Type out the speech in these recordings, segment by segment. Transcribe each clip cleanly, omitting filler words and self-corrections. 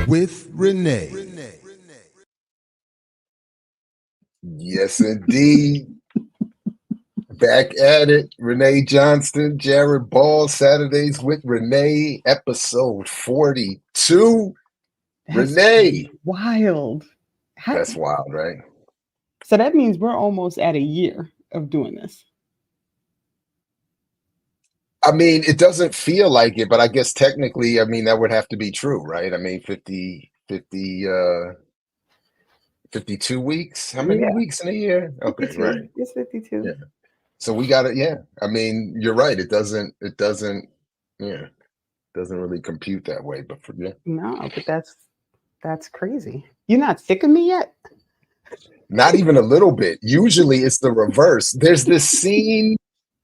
with Renee. Yes, indeed. Back at it. Renee Johnston, Jared Ball, Saturdays with Renee, episode 42. That's Renee. wild. That's wild, right? So that means we're almost at a year of doing this. I mean, it doesn't feel like it, but I guess technically, I mean, that would have to be true, right? I mean, 52 weeks? How many weeks in a year? Okay, 52. right. It's 52. Yeah. So we got it. Yeah. I mean, you're right. It doesn't really compute that way, but No, but that's crazy. You're not sick of me yet? Not even a little bit. Usually it's the reverse. There's this scene.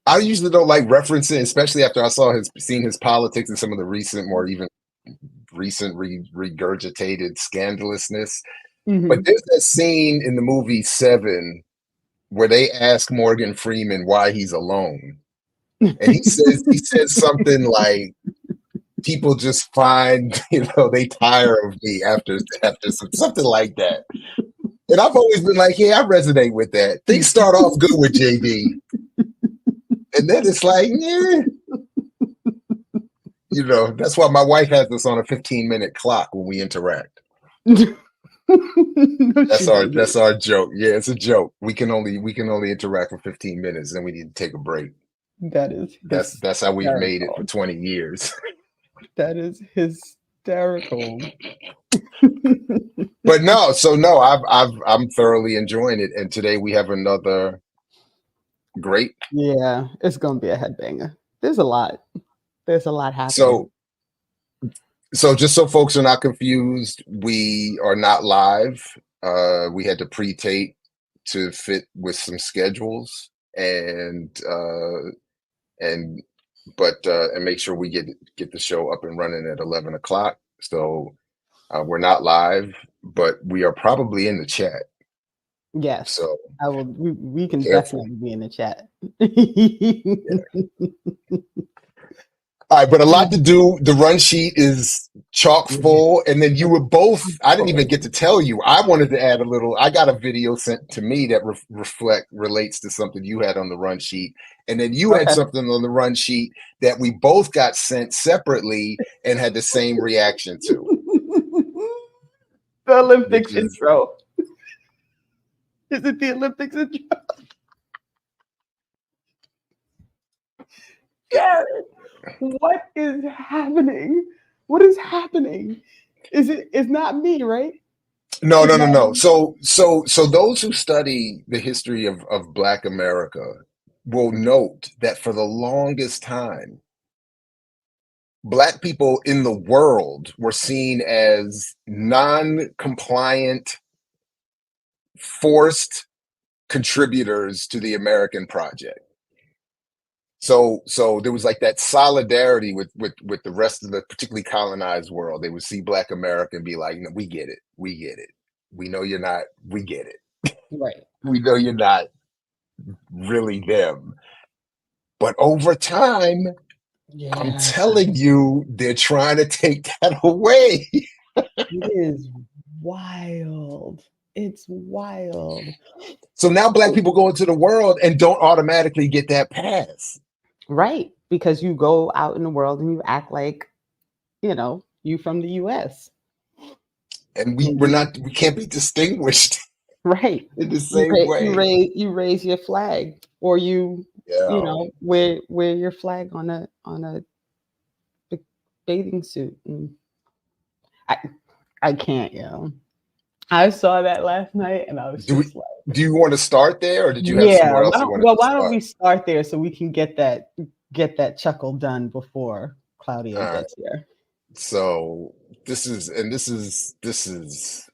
I usually don't like referencing, especially after I seen his politics and some of the recent regurgitated scandalousness. Mm-hmm. But there's that scene in the movie Seven where they ask Morgan Freeman why he's alone. And he says something like, people just find, they tire of me after something like that. And I've always been like, yeah, I resonate with that. Things start off good with JB. And then it's like, yeah. That's why my wife has us on a 15-minute clock when we interact. That's our joke. Yeah, it's a joke. We can only interact for 15 minutes, then we need to take a break. That's how we've made it for 20 years. That is hysterical. But I'm thoroughly enjoying it, and today we have another great. Yeah, it's gonna be a headbanger. There's a lot happening. So just so folks are not confused, we are not live. We had to pre-tape to fit with some schedules and make sure we get the show up and running at 11 o'clock. So we're not live, but we are probably in the chat. Yes. So I will. We can definitely be in the chat. Yeah. All right, but a lot to do. The run sheet is chock full. And then you were both, I didn't even get to tell you. I wanted to add a little, I got a video sent to me that relates to something you had on the run sheet. And then you had something on the run sheet that we both got sent separately and had the same reaction to. The Olympics intro. Is it the Olympics intro? Garrett, what is happening? What is happening? It's not me, right? No. So those who study the history of Black America will note that for the longest time, Black people in the world were seen as non-compliant, forced contributors to the American project. So there was like that solidarity with the rest of the particularly colonized world. They would see Black America and be like, no, we get it. We know you're not, we get it. Right. We know you're not really them. But over time, I'm telling you, they're trying to take that away. It is wild. It's wild. So now Black people go into the world and don't automatically get that pass. Right. Because you go out in the world and you act like, you from the US. And we can't be distinguished. Right. In the same way. You raise your flag, or wear your flag on a bathing suit. And I can't, I saw that last night and I was do you want to start there, or did you have somewhere else you wanted to start? Why don't we start there so we can get that chuckle done before Claudia gets here. So this is just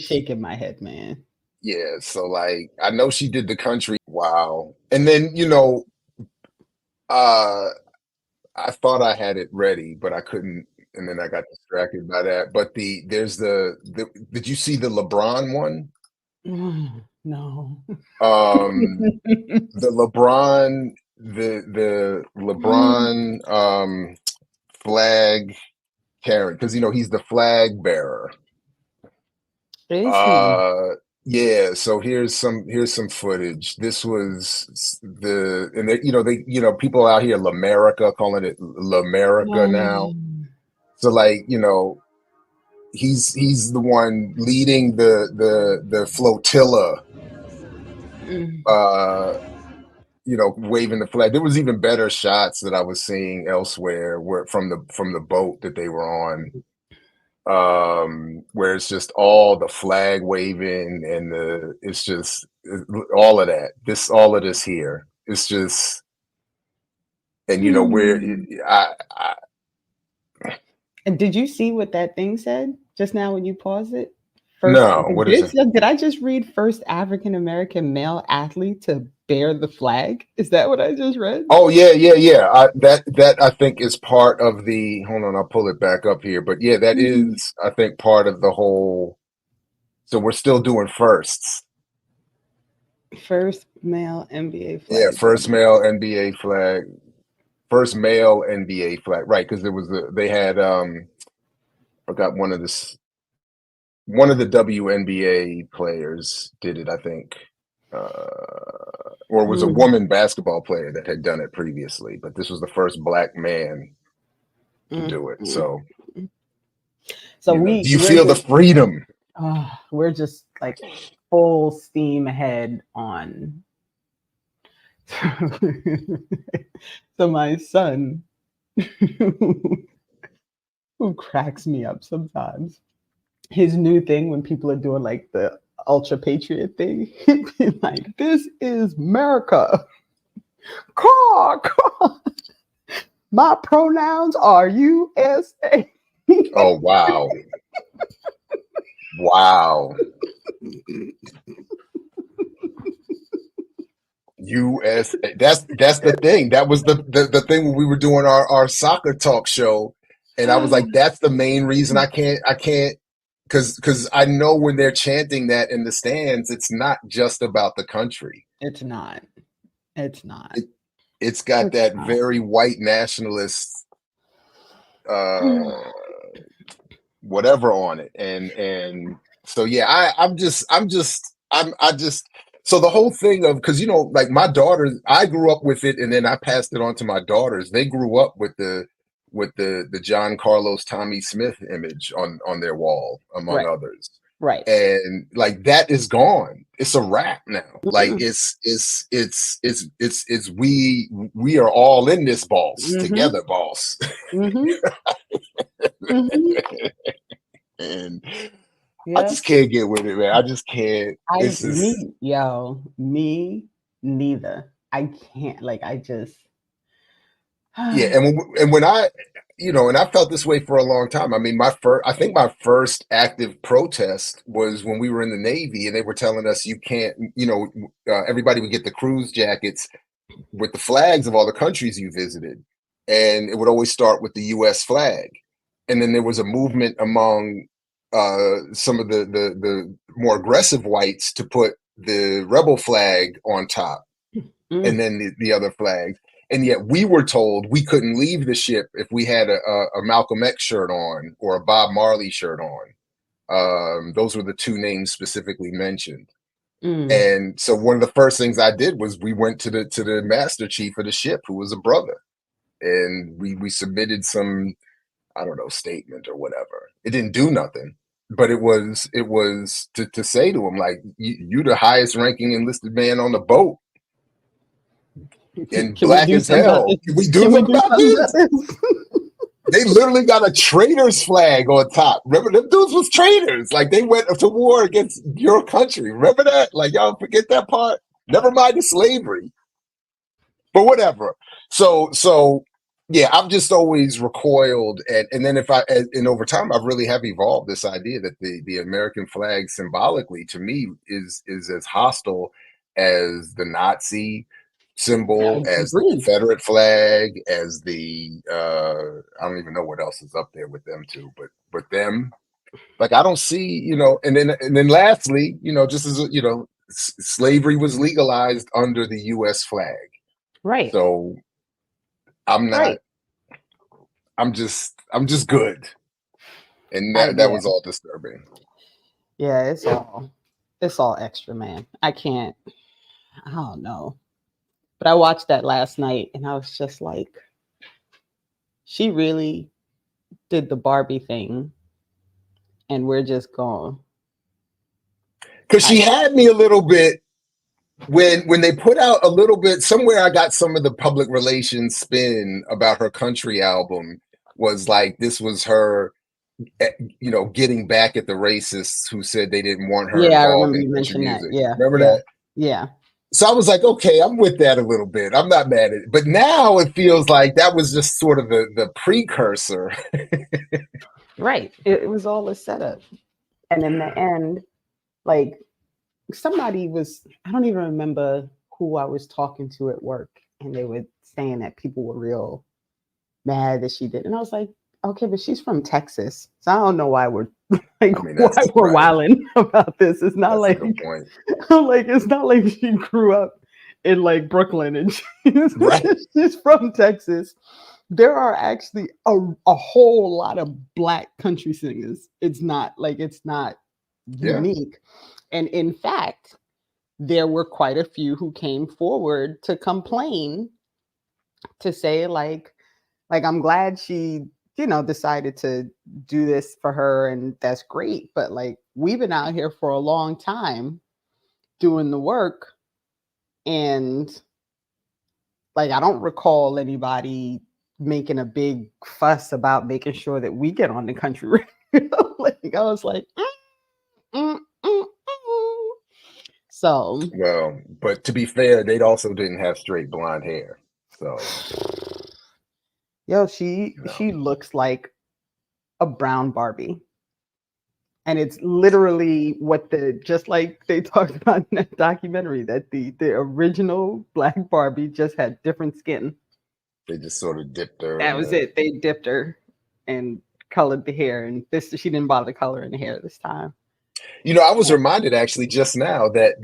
shaking my head, man. Yeah, so like I know she did the country. Wow. And then I thought I had it ready, but I couldn't, and then I got distracted by that. But there's the did you see the LeBron one? No. The LeBron flag carrying, because he's the flag bearer. Is he? Yeah, so here's some footage. This was and people out here L'America, calling it L'America now. So he's the one leading the flotilla, waving the flag. There was even better shots that I was seeing elsewhere from the boat that they were on, where it's just all the flag waving and it's just all of that. All of this here. It's just, and where And did you see what that thing said just now when you paused it? No, what is it? Did I just read first African American male athlete to bear the flag? Is that what I just read? Oh yeah. That I think is part of the. Hold on, I'll pull it back up here. But yeah, that is, I think, part of the whole. So we're still doing firsts. First male NBA flag. Yeah, first male NBA flag. First male NBA flag, right? Because they had forgot one of the WNBA players did it, I think, or it was a woman basketball player that had done it previously, but this was the first Black man to do it. So do you feel the freedom? We're just like full steam ahead on. So my son, who cracks me up sometimes, his new thing when people are doing like the ultra patriot thing, he'd be like, "This is America. Caw. My pronouns are USA." Oh wow. Wow. US. That's the thing. That was the thing when we were doing our soccer talk show, and I was like, that's the main reason I can't because I know when they're chanting that in the stands, it's not just about the country. It's not. It's got that very white nationalist whatever on it, and so yeah, so the whole thing of, because like my daughters, I grew up with it, and then I passed it on to my daughters. They grew up with the John Carlos Tommy Smith image on their wall, among others. Right. And like that is gone. It's a wrap now. Like it's we are all in this, boss, together, boss. And I just can't get with it, man. I just can't. Me neither. I can't. Like I just. Yeah, and when I, and I felt this way for a long time. I mean, I think my first active protest was when we were in the Navy, and they were telling us you can't, everybody would get the Cruz jackets with the flags of all the countries you visited, and it would always start with the U.S. flag, and then there was a movement among some of the more aggressive whites to put the rebel flag on top, and then the other flags. And yet we were told we couldn't leave the ship if we had a Malcolm X shirt on or a Bob Marley shirt on. Those were the two names specifically mentioned. And so one of the first things I did was we went to the master chief of the ship, who was a brother, and we submitted some, I don't know, statement or whatever. It didn't do nothing, but it was to say to him, like, you're the highest ranking enlisted man on the boat. And black as hell. Can we do something about this? They literally got a traitor's flag on top. Remember, them dudes was traitors. Like, they went to war against your country. Remember that? Like, y'all forget that part? Never mind the slavery. But whatever. So yeah, I've just always recoiled and then and over time I've really have evolved this idea that the American flag symbolically to me is as hostile as the Nazi symbol, as the Confederate flag, as the I don't even know what else is up there with them too, but them, like, I don't see, and then lastly, just as slavery was legalized under the US flag. Right. So I'm not I'm just good. And that was all disturbing. Yeah, it's all extra, man. I don't know. But I watched that last night and I was just like, she really did the Barbie thing and we're just gone. Because she had me a little bit when they put out a little bit, somewhere I got some of the public relations spin about her country album was like, this was her, you know, getting back at the racists who said they didn't want her involved in country music. Yeah. Remember that? Yeah. So I was like, okay, I'm with that a little bit. I'm not mad at it. But now it feels like that was just sort of the precursor. Right. It was all a setup. And in the end, like somebody was, I don't even remember who I was talking to at work, and they were saying that people were real mad that she did. And I was like, okay, but she's from Texas. So I don't know why we're like, why we're wilding about this. It's not like, it's not like she grew up in like Brooklyn and she's from Texas. There are actually a whole lot of Black country singers. It's not unique. And in fact, there were quite a few who came forward to complain, to say like I'm glad she, you know, decided to do this for her, and that's great. But like, we've been out here for a long time doing the work, and like, I don't recall anybody making a big fuss about making sure that we get on the country radio. Like, I was like, So, well, but to be fair, they also didn't have straight blonde hair. So, yo, she looks like a brown Barbie. And it's literally what just like they talked about in that documentary, that the original Black Barbie just had different skin. They just sort of dipped her. That was it. They dipped her and colored the hair. And she didn't bother coloring the hair this time. You know, I was reminded actually just now that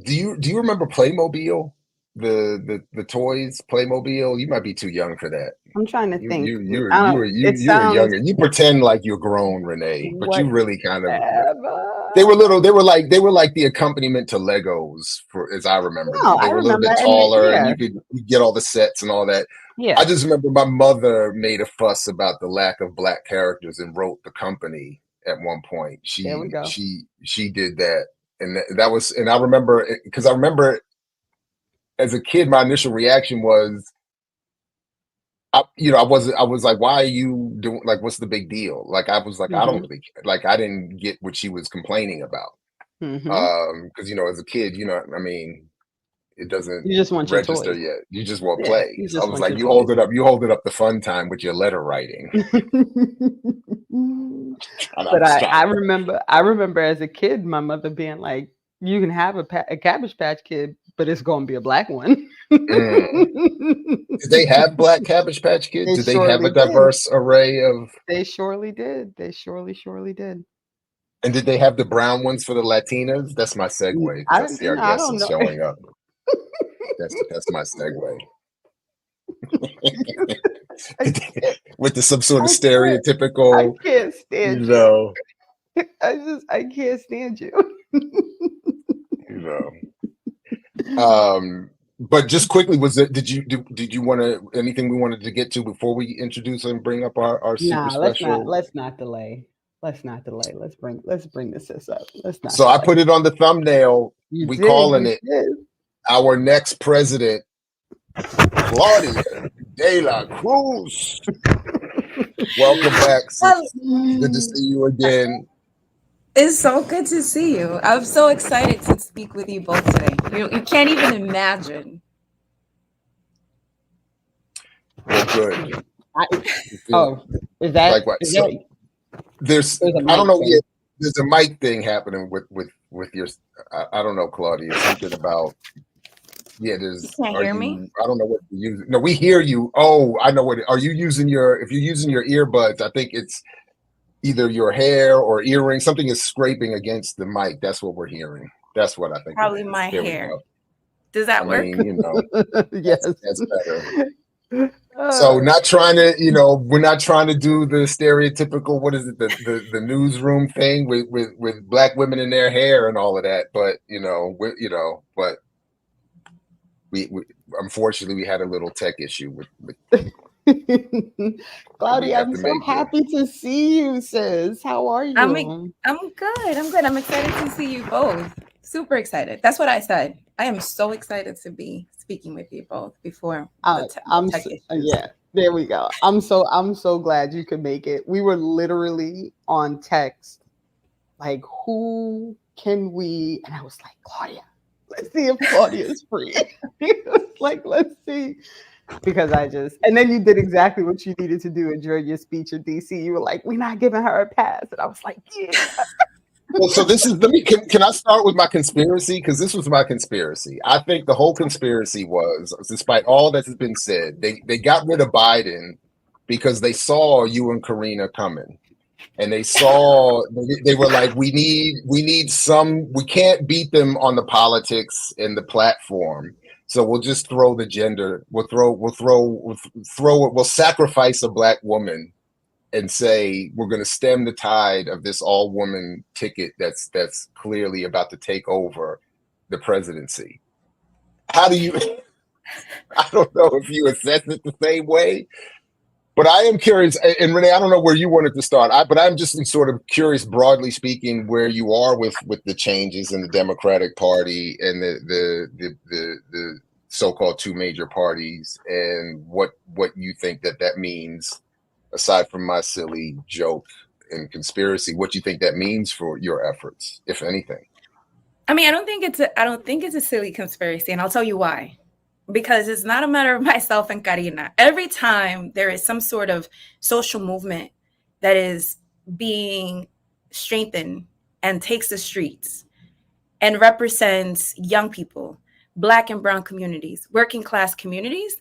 do you remember Playmobil? The toys, Playmobil? You might be too young for that. I'm trying to think. You were younger. You pretend like you're grown, Renee, but you really kind of. They were little. They were like the accompaniment to Legos, as I remember. No, they were a little bit taller, and you could get all the sets and all that. Yeah. I just remember my mother made a fuss about the lack of Black characters and wrote the company at one point. She did that, and that was, and I remember because I remember as a kid, my initial reaction was, I was like, why are you doing, like, what's the big deal? Like, I was like, I don't really care. Like, I didn't get what she was complaining about. Because, you know, as a kid, you know, I mean, it doesn't register yet. You just want play. So I was like, you hold it up the fun time with your letter writing. But I remember as a kid, my mother being like, you can have a Cabbage Patch Kid, but it's going to be a Black one. Did they have Black Cabbage Patch Kids? Did they have a diverse array of? They surely did. They surely did. And did they have the brown ones for the Latinas? That's my segue. I see our guest is showing up. That's my segue. With some sort of stereotypical. I can't stand you. I can't stand you. But just quickly, did you want to, anything we wanted to get to before we introduce and bring up our super special? Let's not delay. Let's bring this up. So I put it on the thumbnail. Calling it our next president, Claudia de la Cruz. Welcome back. Good to see you again. It's so good to see you. I'm so excited to speak with you both today. You can't even imagine. Well, good. Is that like what? There's I don't know. There's a mic thing happening with your. I don't know, Claudia. Something about. Yeah, there's. You can't hear me? I don't know what you're using. No, we hear you. Oh, I know what. Are you using if you're using your earbuds? I think it's either your hair or earring. Something is scraping against the mic. That's what we're hearing. That's what I think. Probably my hair. Does that work? You know, yes, that's better. So not trying to, we're not trying to do the stereotypical, what is it, the newsroom thing with black women in their hair and all of that. But, but we unfortunately we had a little tech issue with Claudia, I'm so happy to see you, sis. How are you? I'm good. I'm good. I'm excited to see you both. Super excited. That's what I said. I am so excited to be speaking with you both before the tech issues. Yeah, there we go. I'm so glad you could make it. We were literally on text, like, who can we? And I was like, Claudia, let's see if Claudia is free. Like, let's see. Because and then you did exactly what you needed to do during your speech in DC. You were like, we're not giving her a pass. And I was like, yeah. Well, so this is, can I start with my conspiracy? Because this was my conspiracy. I think the whole conspiracy was, despite all that has been said, they got rid of Biden because they saw you and Karina coming. And they were like, we can't beat them on the politics and the platform. So we'll just throw the gender, we'll sacrifice a black woman and say, we're going to stem the tide of this all woman ticket that's clearly about to take over the presidency. How do you, I don't know if you assess it the same way, but I am curious, and Renee, I don't know where you wanted to start, but I'm just sort of curious, broadly speaking, where you are with the changes in the Democratic Party and the so-called two major parties, and what you think that means, aside from my silly joke and conspiracy, what you think that means for your efforts, if anything. I mean, I don't think it's a silly conspiracy, and I'll tell you why. Because it's not a matter of myself and Karina. Every time there is some sort of social movement that is being strengthened and takes the streets and represents young people, Black and brown communities, working class communities,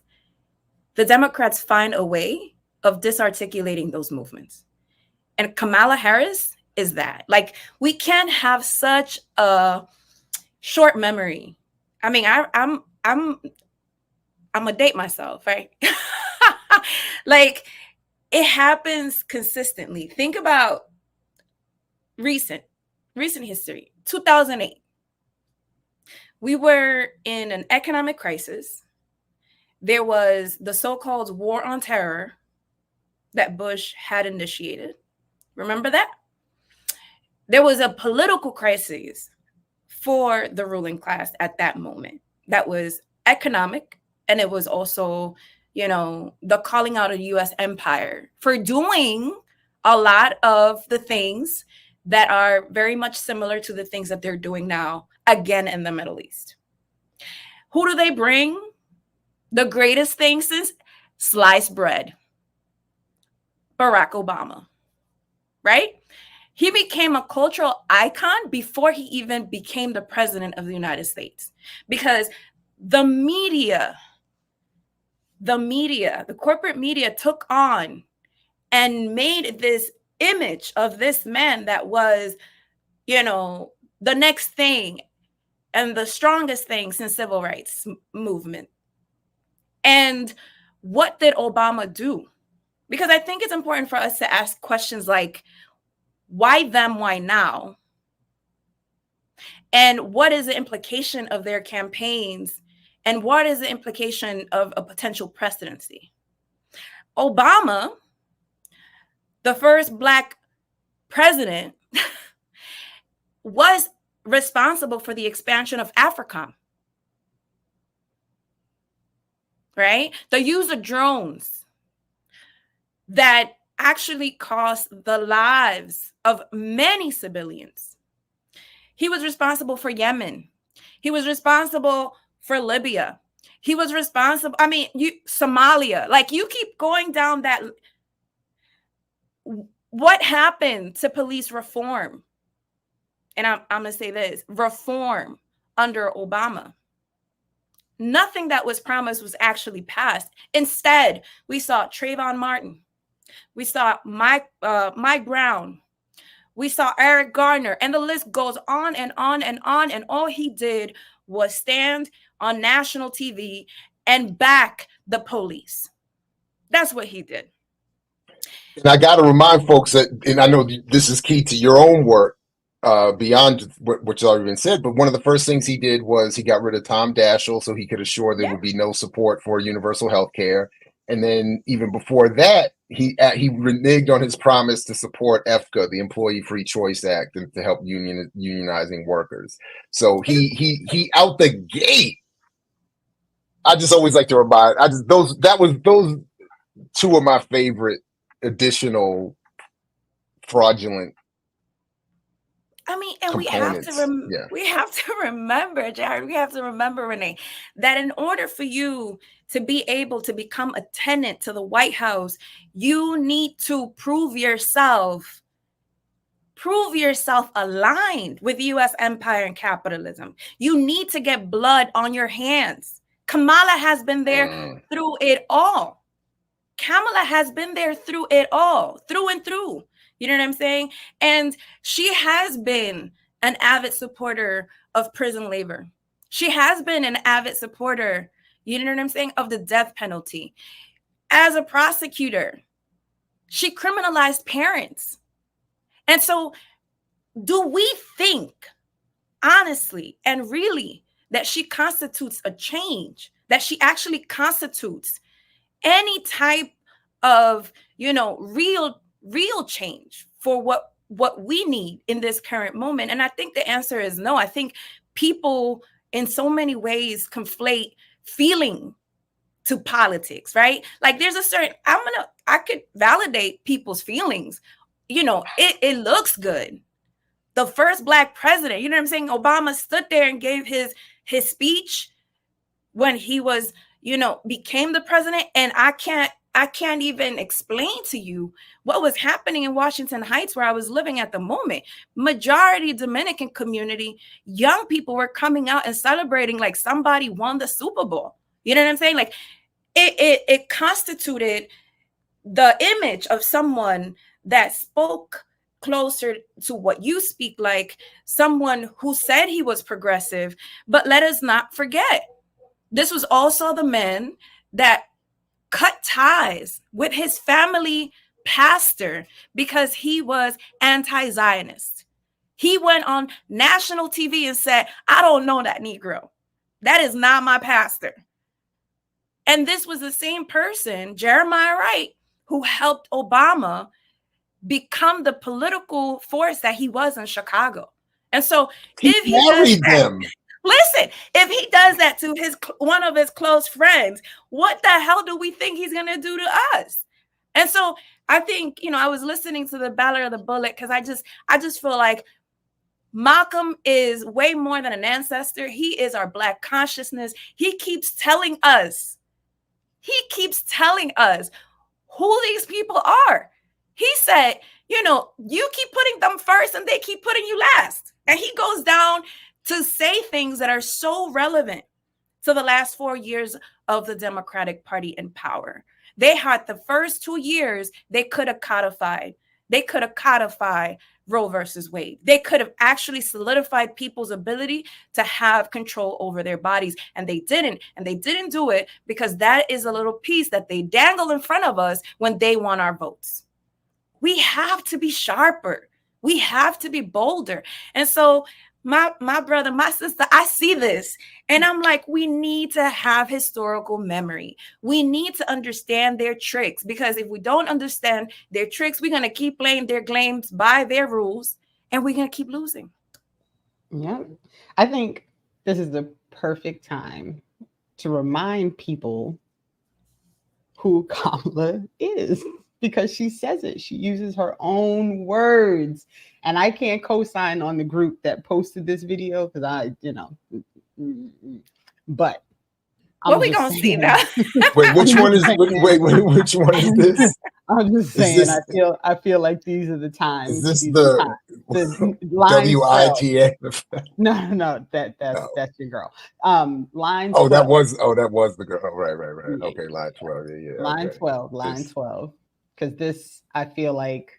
the Democrats find a way of disarticulating those movements. And Kamala Harris is that. Like, we can't have such a short memory. I mean, I'm gonna date myself, right? Like, it happens consistently. Think about recent history. 2008. We were in an economic crisis. There was the so-called war on terror that Bush had initiated. Remember that? There was a political crisis for the ruling class at that moment. That was economic. And it was also, the calling out of the U.S. empire for doing a lot of the things that are very much similar to the things that they're doing now, again, in the Middle East. Who do they bring? The greatest thing since sliced bread. Barack Obama, right? He became a cultural icon before he even became the president of the United States, because the media, the corporate media took on and made this image of this man that was, the next thing and the strongest thing since civil rights movement. And what did Obama do? Because I think it's important for us to ask questions like, why them, why now? And what is the implication of their campaigns? And what is the implication of a potential presidency? Obama, the first Black president, was responsible for the expansion of AFRICOM, right? The use of drones that actually cost the lives of many civilians. He was responsible for Yemen. He was responsible for Libya. He was responsible, Somalia. Like, you keep going down that. What happened to police reform? And I'm going to say this, reform under Obama. Nothing that was promised was actually passed. Instead, we saw Trayvon Martin. We saw Mike Brown. We saw Eric Garner, and the list goes on and on and on. And all he did was stand on national TV and back the police. That's what he did. And I got to remind folks that, and I know this is key to your own work, beyond what's already been said, but one of the first things he did was he got rid of Tom Daschle so he could assure there would be no support for universal health care. And then even before that, he reneged on his promise to support EFCA, the Employee Free Choice Act, and to help unionizing workers. So he out the gate. I just always like to remind, those two of my favorite additional fraudulent. I mean, and we have to remember, Jared, we have to remember, Renee, that in order for you to be able to become a tenant to the White House, you need to prove yourself aligned with U.S. empire and capitalism. You need to get blood on your hands. Kamala has been there through it all. Kamala has been there through it all, through and through. You know what I'm saying? And she has been an avid supporter of prison labor. She has been an avid supporter, you know what I'm saying, of the death penalty. As a prosecutor, she criminalized parents. And so do we think, honestly and really, that she constitutes a change, that she actually constitutes any type of, real change for what we need in this current moment? And I think the answer is no. I think people in so many ways conflate feeling to politics, right? Like there's a certain, I could validate people's feelings. It looks good. The first Black president, you know what I'm saying? Obama stood there and gave his speech when he was, became the president. And I can't even explain to you what was happening in Washington Heights, where I was living at the moment. Majority Dominican community, young people were coming out and celebrating like somebody won the Super Bowl. You know what I'm saying? Like it constituted the image of someone that spoke closer to what you speak, like someone who said he was progressive. But let us not forget, this was also the man that cut ties with his family pastor because he was anti-Zionist. He went on national TV and said, I don't know that Negro. That is not my pastor. And this was the same person, Jeremiah Wright, who helped Obama become the political force that he was in Chicago. And so if he married them. Listen, if he does that to one of his close friends, what the hell do we think he's going to do to us? And so I think, I was listening to the Ballad of the Bullet because I just feel like Malcolm is way more than an ancestor. He is our Black consciousness. He keeps telling us who these people are. He said, you keep putting them first and they keep putting you last. And he goes down to say things that are so relevant to the last 4 years of the Democratic Party in power. They had the first 2 years, they could have codified Roe versus Wade. They could have actually solidified people's ability to have control over their bodies. And they didn't. And they didn't do it because that is a little piece that they dangle in front of us when they want our votes. We have to be sharper. We have to be bolder. And so my brother, my sister, I see this and I'm like, we need to have historical memory. We need to understand their tricks, because if we don't understand their tricks, we're going to keep playing their games by their rules and we're going to keep losing. Yeah. I think this is the perfect time to remind people who Kamala is, because she says it. She uses her own words. And I can't co-sign on the group that posted this video because but what we gonna see now? Wait, which one is which one is this? I'm just saying, I feel like these are the times. Is this the WITF? No, that's your girl. Line 12. Oh, that was the girl. Right. Yeah. Okay, line 12. Yeah. Line 12. Because this, I feel like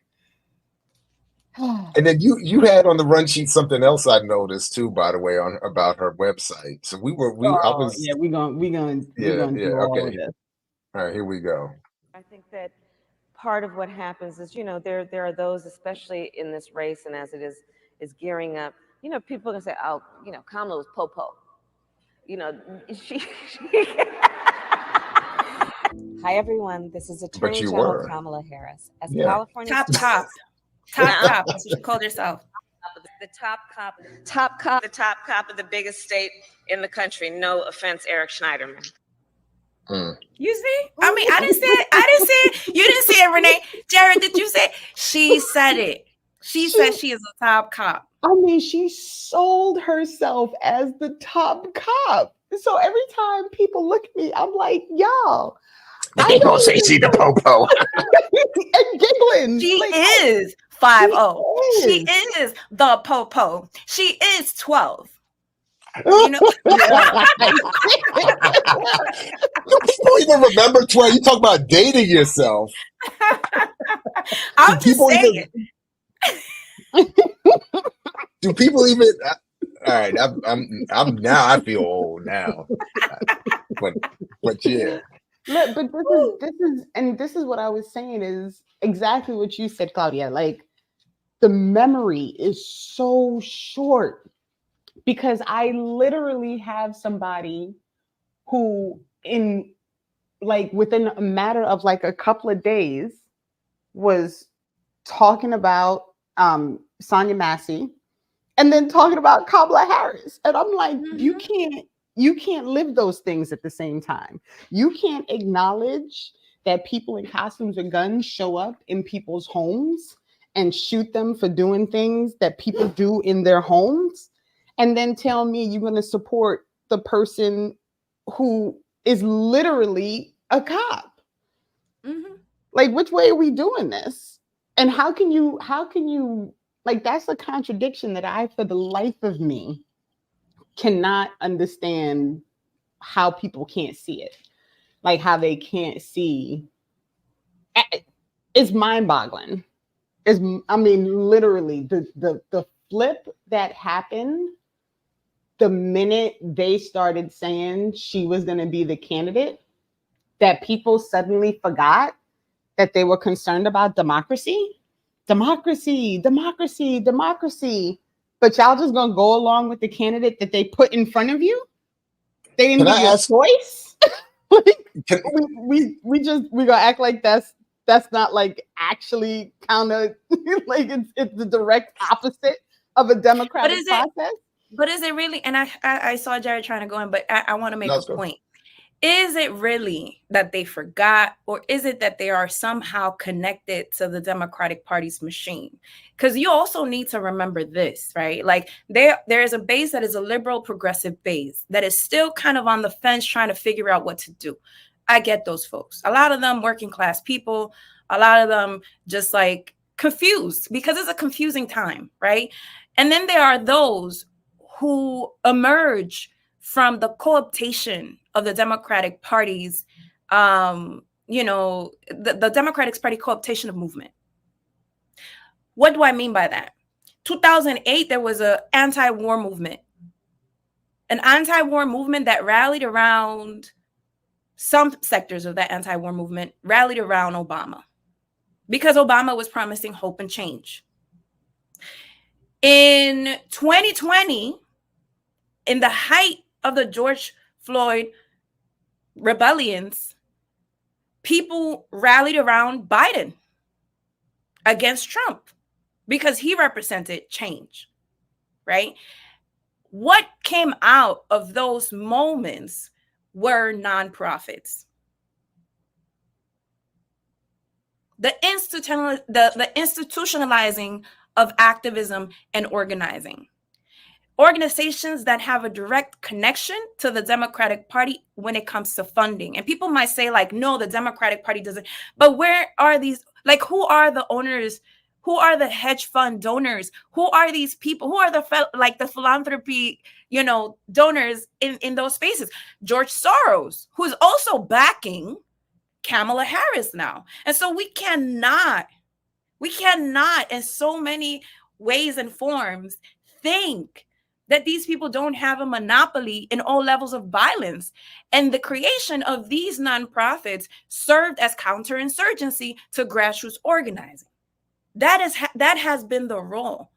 And then you had on the run sheet something else I noticed too, by the way, on about her website. So we're gonna do all of this. All right, here we go. I think that part of what happens is, there are those, especially in this race, and as it is gearing up, people are gonna say, oh, Kamala was po-po. She Hi everyone, this is Attorney General Kamala Harris. As California top, that's what she called herself. The top cop of the biggest state in the country. No offense, Eric Schneiderman. You see? I mean, I didn't say it. You didn't say it, Renee. Jared, did you say it? She said it. She said she is a top cop. I mean, she sold herself as the top cop. So every time people look at me, I'm like, y'all. They don't say she the po-po. And giggling. She is 5-0. She is the po-po. She is 12. You know? People even remember 12. You talk about dating yourself. I'm just saying. Do people even? All right, I'm now. I feel old now, but yeah. Look, but this is what I was saying is exactly what you said, Claudia. Like the memory is so short because I literally have somebody who within a matter of like a couple of days was talking about Sonia Massey and then talking about Kamala Harris. And I'm like, you can't live those things at the same time. You can't acknowledge that people in costumes or guns show up in people's homes and shoot them for doing things that people do in their homes, and then tell me you're going to support the person who is literally a cop. Mm-hmm. Like, which way are we doing this? And how can you, like, that's a contradiction that I, for the life of me, cannot understand how people can't see it. Like how they can't see. It's mind-boggling. Literally the flip that happened the minute they started saying she was going to be the candidate, that people suddenly forgot that they were concerned about democracy. Democracy. But y'all just gonna go along with the candidate that they put in front of you? They didn't give you a choice. we gonna act like that's not like actually kind of like it's the direct opposite of a democratic process. But is it really? And I saw Jared trying to go in, but I want to make a point. Is it really that they forgot, or is it that they are somehow connected to the Democratic Party's machine? Because you also need to remember this, right? Like there is a base that is a liberal progressive base that is still kind of on the fence trying to figure out what to do. I get those folks. A lot of them working class people, a lot of them just like confused because it's a confusing time, right? And then there are those who emerge from the cooptation of the Democratic Party's, the Democratic Party cooptation of movement. What do I mean by that? 2008, there was an anti-war movement. An anti-war movement that rallied around, some sectors of that anti-war movement rallied around Obama because Obama was promising hope and change. In 2020, in the height of the George Floyd rebellions, people rallied around Biden against Trump because he represented change, right? What came out of those moments were nonprofits. The institutionalizing of activism and organizing. Organizations that have a direct connection to the Democratic Party when it comes to funding. And people might say like, no, the Democratic Party doesn't. But where are these, like, who are the owners? Who are the hedge fund donors? Who are these people? Who are the philanthropy, donors in those spaces? George Soros, who's also backing Kamala Harris now. And so we cannot We cannot, in so many ways and forms, think that these people don't have a monopoly in all levels of violence. And the creation of these nonprofits served as counterinsurgency to grassroots organizing. That has been the role.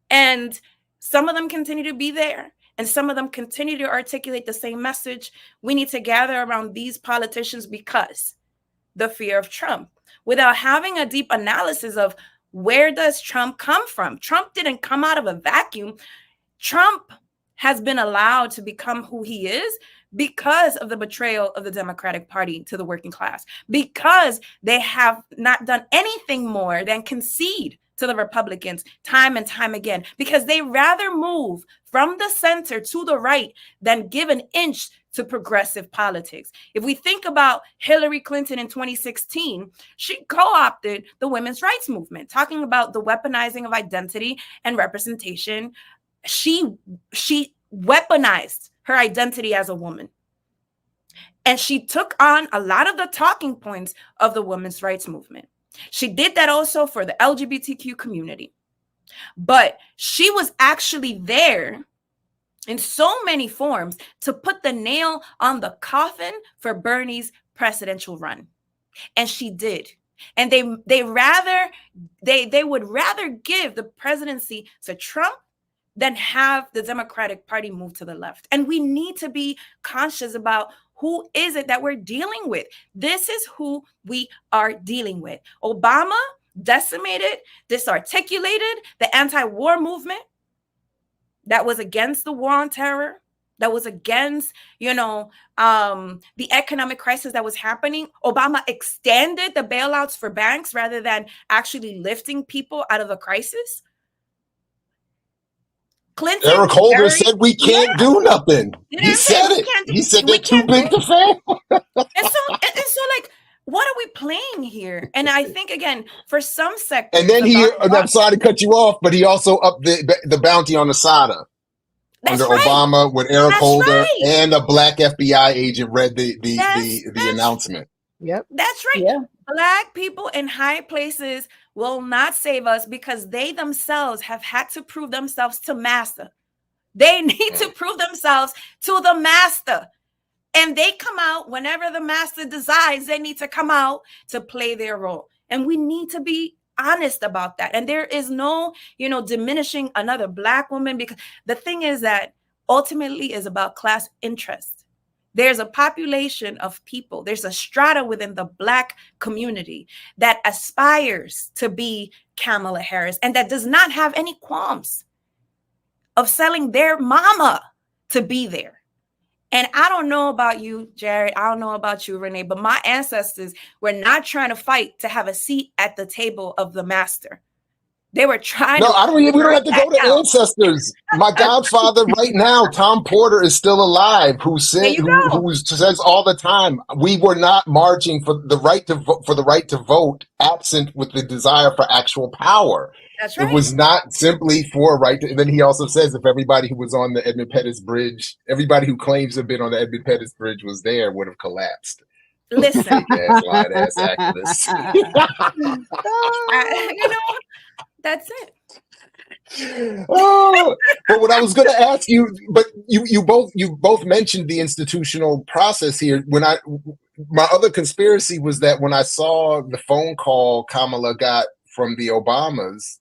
And some of them continue to be there, and some of them continue to articulate the same message. We need to gather around these politicians because the fear of Trump, without having a deep analysis of where does Trump come from. Trump didn't come out of a vacuum. Trump has been allowed to become who he is because of the betrayal of the Democratic Party to the working class, because they have not done anything more than concede to the Republicans time and time again, because they rather move from the center to the right than give an inch to progressive politics. If we think about Hillary Clinton in 2016, she co-opted the women's rights movement, talking about the weaponizing of identity and representation. She weaponized her identity as a woman. And she took on a lot of the talking points of the women's rights movement. She did that also for the LGBTQ community. But she was actually there in so many forms to put the nail on the coffin for Bernie's presidential run. And she did. And they would rather give the presidency to Trump than have the Democratic Party move to the left. And we need to be conscious about who is it that we're dealing with. This is who we are dealing with. Obama decimated, disarticulated the anti-war movement that was against the war on terror, that was against, the economic crisis that was happening. Obama extended the bailouts for banks rather than actually lifting people out of a crisis. Clinton, Eric Holder said we can't do nothing. He said it. He said they're too big to fail. And so, like, what are we playing here? And I think, again, for some sectors. And then I'm sorry to cut you off, but he also upped the bounty on Assata under Obama with Eric Holder, and a black FBI agent read the announcement. Yep. That's right. Yeah. Black people in high places will not save us because they themselves have had to prove themselves to master. They need to prove themselves to the master. And they come out whenever the master decides they need to come out to play their role. And we need to be honest about that. And there is no, diminishing another Black woman, because the thing is that ultimately is about class interest. There's a population of people, there's a strata within the Black community that aspires to be Kamala Harris and that does not have any qualms of selling their mama to be there. And I don't know about you, Jared. I don't know about you, Renee, but my ancestors were not trying to fight to have a seat at the table of the master. They were trying we don't have to go to ancestors. My godfather right now, Tom Porter, is still alive, who says all the time, we were not marching for the right to vote, absent with the desire for actual power. That's right. It was not simply for a right to, and then he also says if everybody who was on the Edmund Pettus Bridge, everybody who claims to have been on the Edmund Pettus Bridge was there, would have collapsed. Listen. Light-ass activists. That's it. Oh, but what I was going to ask you, but you both mentioned the institutional process here. My other conspiracy was that when I saw the phone call Kamala got from the Obamas,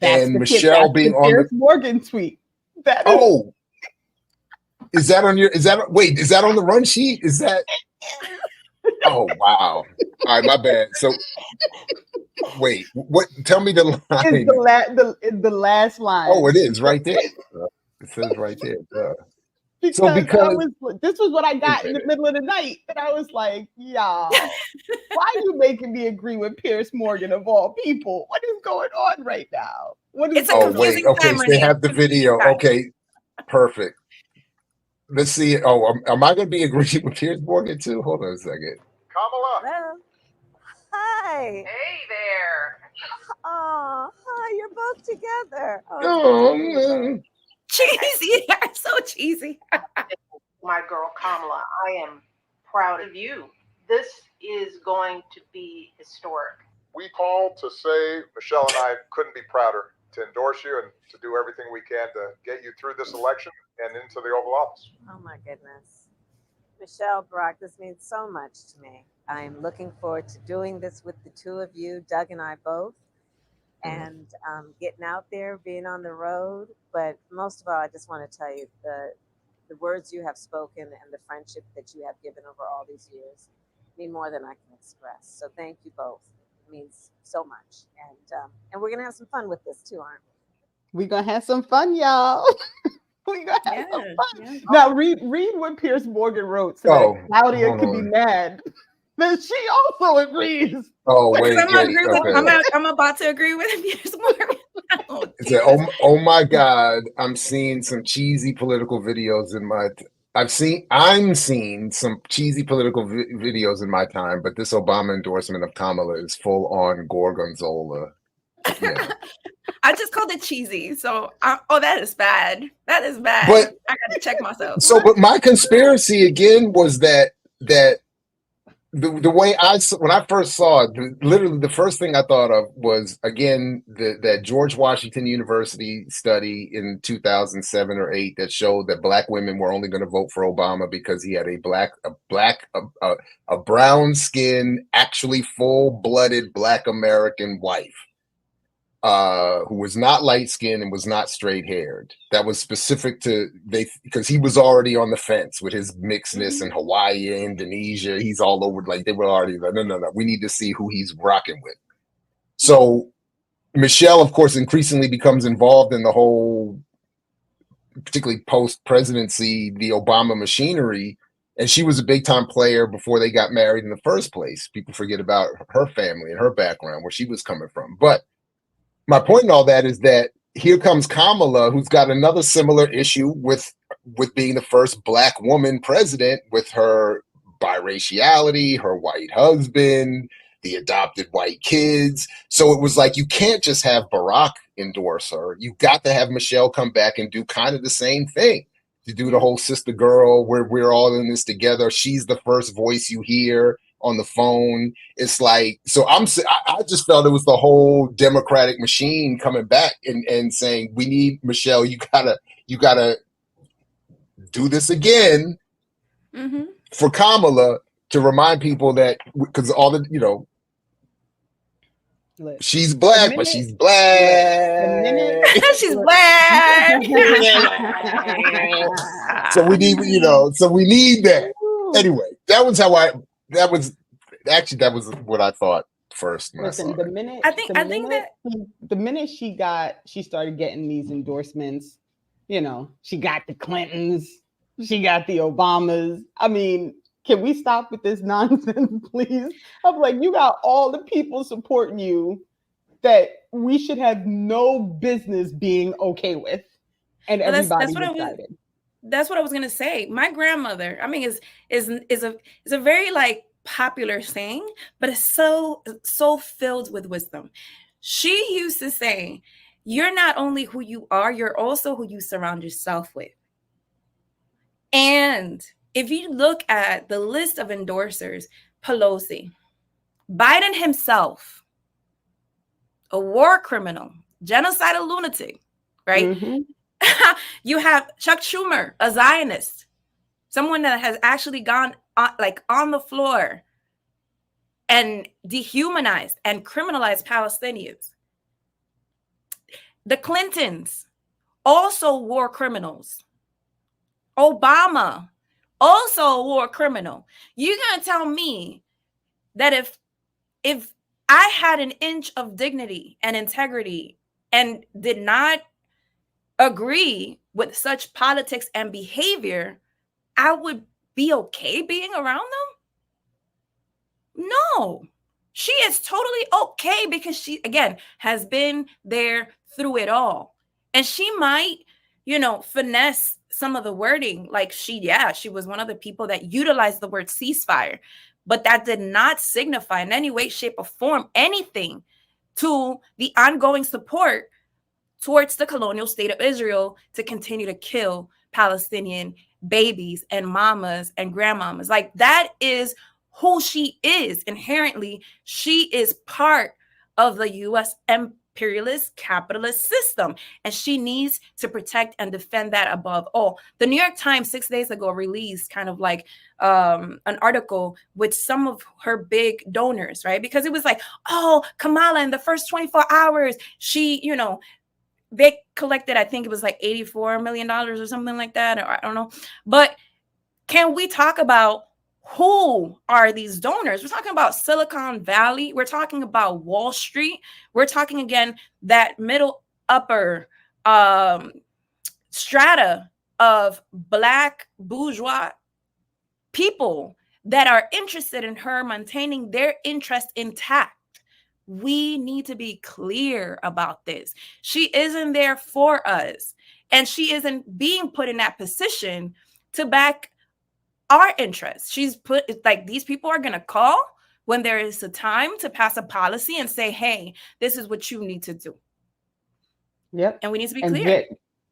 and Michelle being on the Morgan tweet. Is that on the run sheet? Is that? Oh wow! All right, my bad. So. Wait, what? Tell me the line. It's the last line. Oh, it is right there. It says right there. Because this was what I got in the middle of the night, and I was like, "Y'all, why are you making me agree with Piers Morgan of all people? What is going on right now? What is? Okay, so they have the video. Okay, perfect. Let's see. Oh, am I going to be agreeing with Piers Morgan too? Hold on a second. Kamala. Hello. Hi. Hey there. Oh, hi. You're both together. Oh, cheesy. So cheesy. My girl Kamala, I am proud of you. This is going to be historic. we called to say Michelle and I couldn't be prouder to endorse you and to do everything we can to get you through this election and into the Oval Office. Oh my goodness. Michelle, Brock, this means so much to me. I'm looking forward to doing this with the two of you, Doug and I both, and getting out there, being on the road. But most of all, I just want to tell you the words you have spoken and the friendship that you have given over all these years mean more than I can express. So thank you both. It means so much. And we're going to have some fun with this too, aren't we? We're going to have some fun, y'all. We're going to have some fun. Yeah. Now, read what Piers Morgan wrote so that Claudia could be mad. Then she also agrees. Oh, wait. I'm about to agree with Piers Morgan. It said, oh my God, I'm seeing some cheesy political videos in my I'm seeing some cheesy political videos in my time, but this Obama endorsement of Kamala is full on Gorgonzola. Yeah. I just called it cheesy. So, that is bad. That is bad. But I got to check myself. So, but my conspiracy again was that the way when I first saw it, literally the first thing I thought of was, again, that George Washington University study in 2007 or 8 that showed that Black women were only going to vote for Obama because he had a brown skin, actually full-blooded Black American wife. Who was not light skinned and was not straight haired. That was specific to because he was already on the fence with his mixedness in Hawaii, Indonesia. He's all over. Like, they were already like, no. We need to see who he's rocking with. So Michelle, of course, increasingly becomes involved in the whole, particularly post presidency, the Obama machinery. And she was a big time player before they got married in the first place. People forget about her family and her background, where she was coming from. But my point in all that is that here comes Kamala, who's got another similar issue with being the first Black woman president, with her biraciality, her white husband, the adopted white kids. So it was like, you can't just have Barack endorse her. You got to have Michelle come back and do kind of the same thing. To do the whole sister girl, where we're all in this together. She's the first voice you hear on the phone. It's like, so I just felt it was the whole Democratic machine coming back and saying, we need Michelle, you gotta do this again for Kamala, to remind people that, because all the, she's Black, but she's Black. She's Black. So we need, we need that. Anyway, that was what I thought first. Listen, the minute she started getting these endorsements, she got the Clintons, she got the Obamas. I mean, can we stop with this nonsense, please? I'm like, you got all the people supporting you that we should have no business being okay with, and everybody's excited. That's what I was gonna say. My grandmother, I mean, is a very like popular saying, but it's so filled with wisdom. She used to say, "You're not only who you are, you're also who you surround yourself with." And if you look at the list of endorsers, Pelosi, Biden himself, a war criminal, genocidal lunatic, right? You have Chuck Schumer, a Zionist, someone that has actually gone on the floor and dehumanized and criminalized Palestinians. The Clintons, also war criminals. Obama, also a war criminal. You're going to tell me that if I had an inch of dignity and integrity and did not agree with such politics and behavior, I would be okay being around them? No, she is totally okay because she, again, has been there through it all. And she might, finesse some of the wording. Like she was one of the people that utilized the word ceasefire, but that did not signify in any way, shape, or form anything to the ongoing support towards the colonial state of Israel to continue to kill Palestinian babies and mamas and grandmamas. Like, that is who she is. Inherently, she is part of the US imperialist capitalist system. And she needs to protect and defend that above all. The New York Times 6 days ago released kind of like an article with some of her big donors, right? Because it was like, oh, Kamala in the first 24 hours, she, you know, they collected, I think it was like $84 million or something like that, or I don't know. But can we talk about who are these donors? We're talking about Silicon Valley. We're talking about Wall Street. We're talking, again, that middle upper strata of Black bourgeois people that are interested in her maintaining their interest intact. We need to be clear about this. She isn't there for us, and she isn't being put in that position to back our interests. She's put, like, these people are going to call when there is a time to pass a policy and say, hey, this is what you need to do. Yep. And we need to be clear.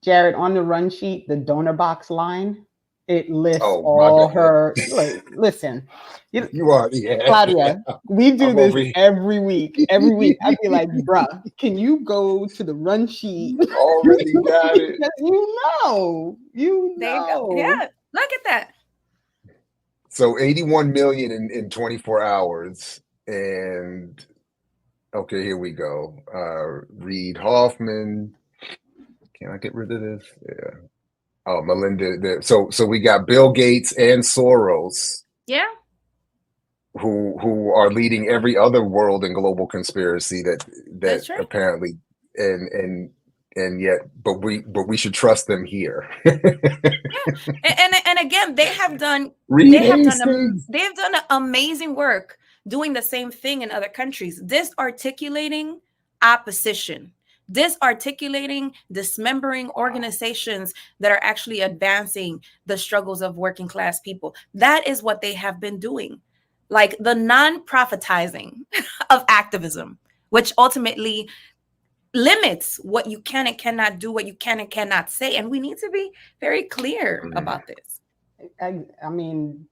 Jared, on the run sheet, the donor box line, it lists all her. Like, listen, you already have. Claudia, we do this every week. Every week, I'd be like, bruh, can you go to the run sheet? You already got it. You know. There you go. Yeah, look at that. So 81 million in 24 hours. And okay, here we go. Reed Hoffman. Can I get rid of this? Yeah. Oh, Melinda. So we got Bill Gates and Soros. Yeah. Who are leading every other world and global conspiracy that right. Apparently and yet, but we should trust them here. Yeah. And again, they've done amazing work doing the same thing in other countries, disarticulating opposition, dismembering organizations that are actually advancing the struggles of working class people. That is what they have been doing. Like the non-profitizing of activism, which ultimately limits what you can and cannot do, what you can and cannot say. And we need to be very clear about this. I mean,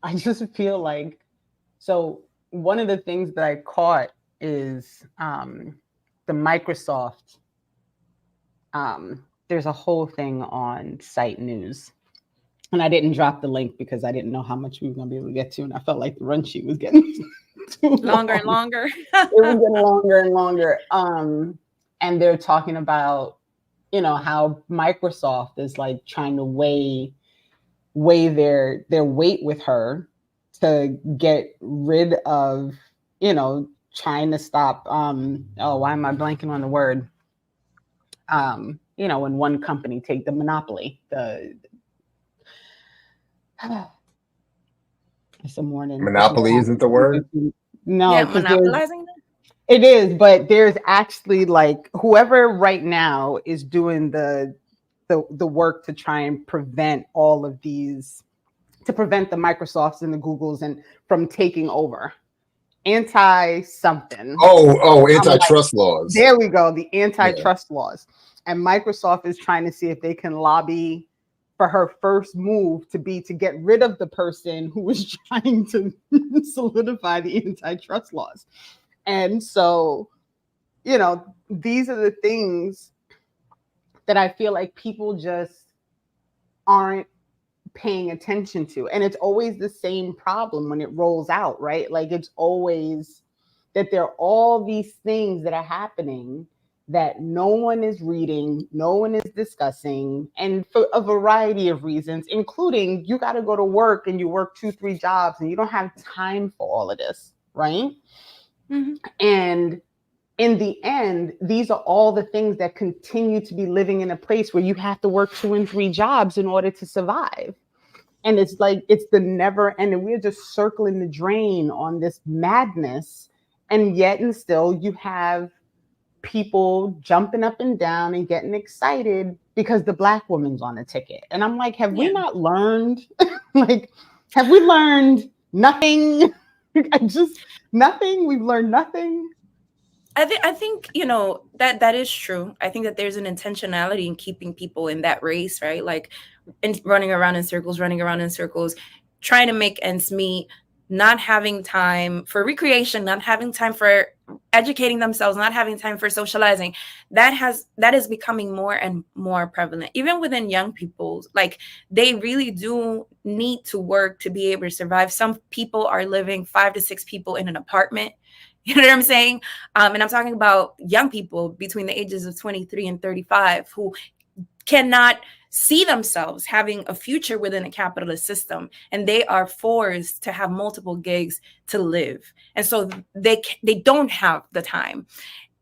I just feel like, so one of the things that I caught is the Microsoft, there's a whole thing on Site News. And I didn't drop the link because I didn't know how much we were going to be able to get to. And I felt like the run sheet was getting too longer and longer. It was getting longer and longer. And they're talking about, you know, how Microsoft is like trying to weigh their weight with her to get rid of, you know, trying to stop, why am I blanking on the word? You know, when one company take the monopoly, it's a morning. Monopoly isn't the word? No, yeah, monopolizing them? It is, but there's actually like whoever right now is doing the work to try and prevent all of these, to prevent the Microsofts and the Googles and from taking over. Anti-something. Antitrust laws. There we go, the antitrust laws. And Microsoft is trying to see if they can lobby for her first move to get rid of the person who was trying to solidify the antitrust laws. And so, you know, these are the things that I feel like people just aren't paying attention to. And it's always the same problem when it rolls out, right? Like it's always that there are all these things that are happening that no one is reading, no one is discussing, and for a variety of reasons, including you got to go to work and you work 2-3 jobs and you don't have time for all of this, right? Mm-hmm. And in the end, these are all the things that continue to be living in a place where you have to work 2 and 3 jobs in order to survive. And it's like, it's the never end, and we're just circling the drain on this madness. And yet, and still, you have people jumping up and down and getting excited because the Black woman's on the ticket. And I'm like, have we not learned? Like, have we learned nothing? Nothing. We've learned nothing. I think, you know, that is true. I think that there's an intentionality in keeping people in that race, right? Like running around in circles, trying to make ends meet, not having time for recreation, not having time for educating themselves, not having time for socializing, that is becoming more and more prevalent, even within young people. Like, they really do need to work to be able to survive. Some people are living 5 to 6 people in an apartment. You know what I'm saying? And I'm talking about young people between the ages of 23 and 35 who cannot see themselves having a future within a capitalist system, and they are forced to have multiple gigs to live, and so they don't have the time.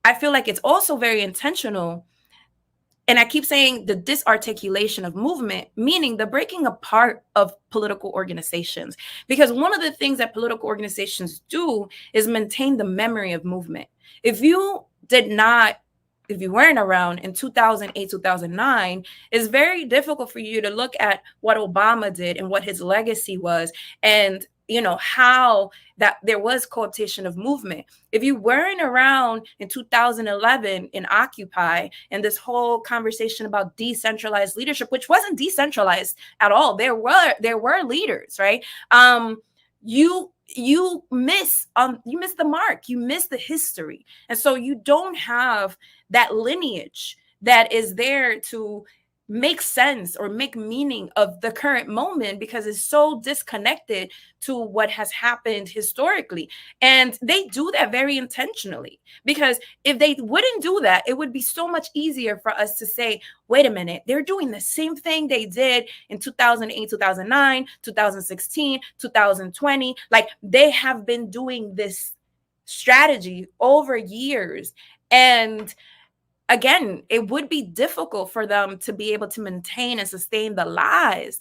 I feel like it's also very intentional, and I keep saying the disarticulation of movement, meaning the breaking apart of political organizations, because one of the things that political organizations do is maintain the memory of movement. If you weren't around in 2008, 2009, it's very difficult for you to look at what Obama did and what his legacy was, and how that there was cooptation of movement. If you weren't around in 2011 in Occupy and this whole conversation about decentralized leadership, which wasn't decentralized at all, there were leaders, right? You miss the mark, you miss the history, and so you don't have that lineage that is there to make sense or make meaning of the current moment, because it's so disconnected to what has happened historically. And they do that very intentionally, because if they wouldn't do that, it would be so much easier for us to say, wait a minute, they're doing the same thing they did in 2008, 2009, 2016, 2020. Like, they have been doing this strategy over years. And again, it would be difficult for them to be able to maintain and sustain the lies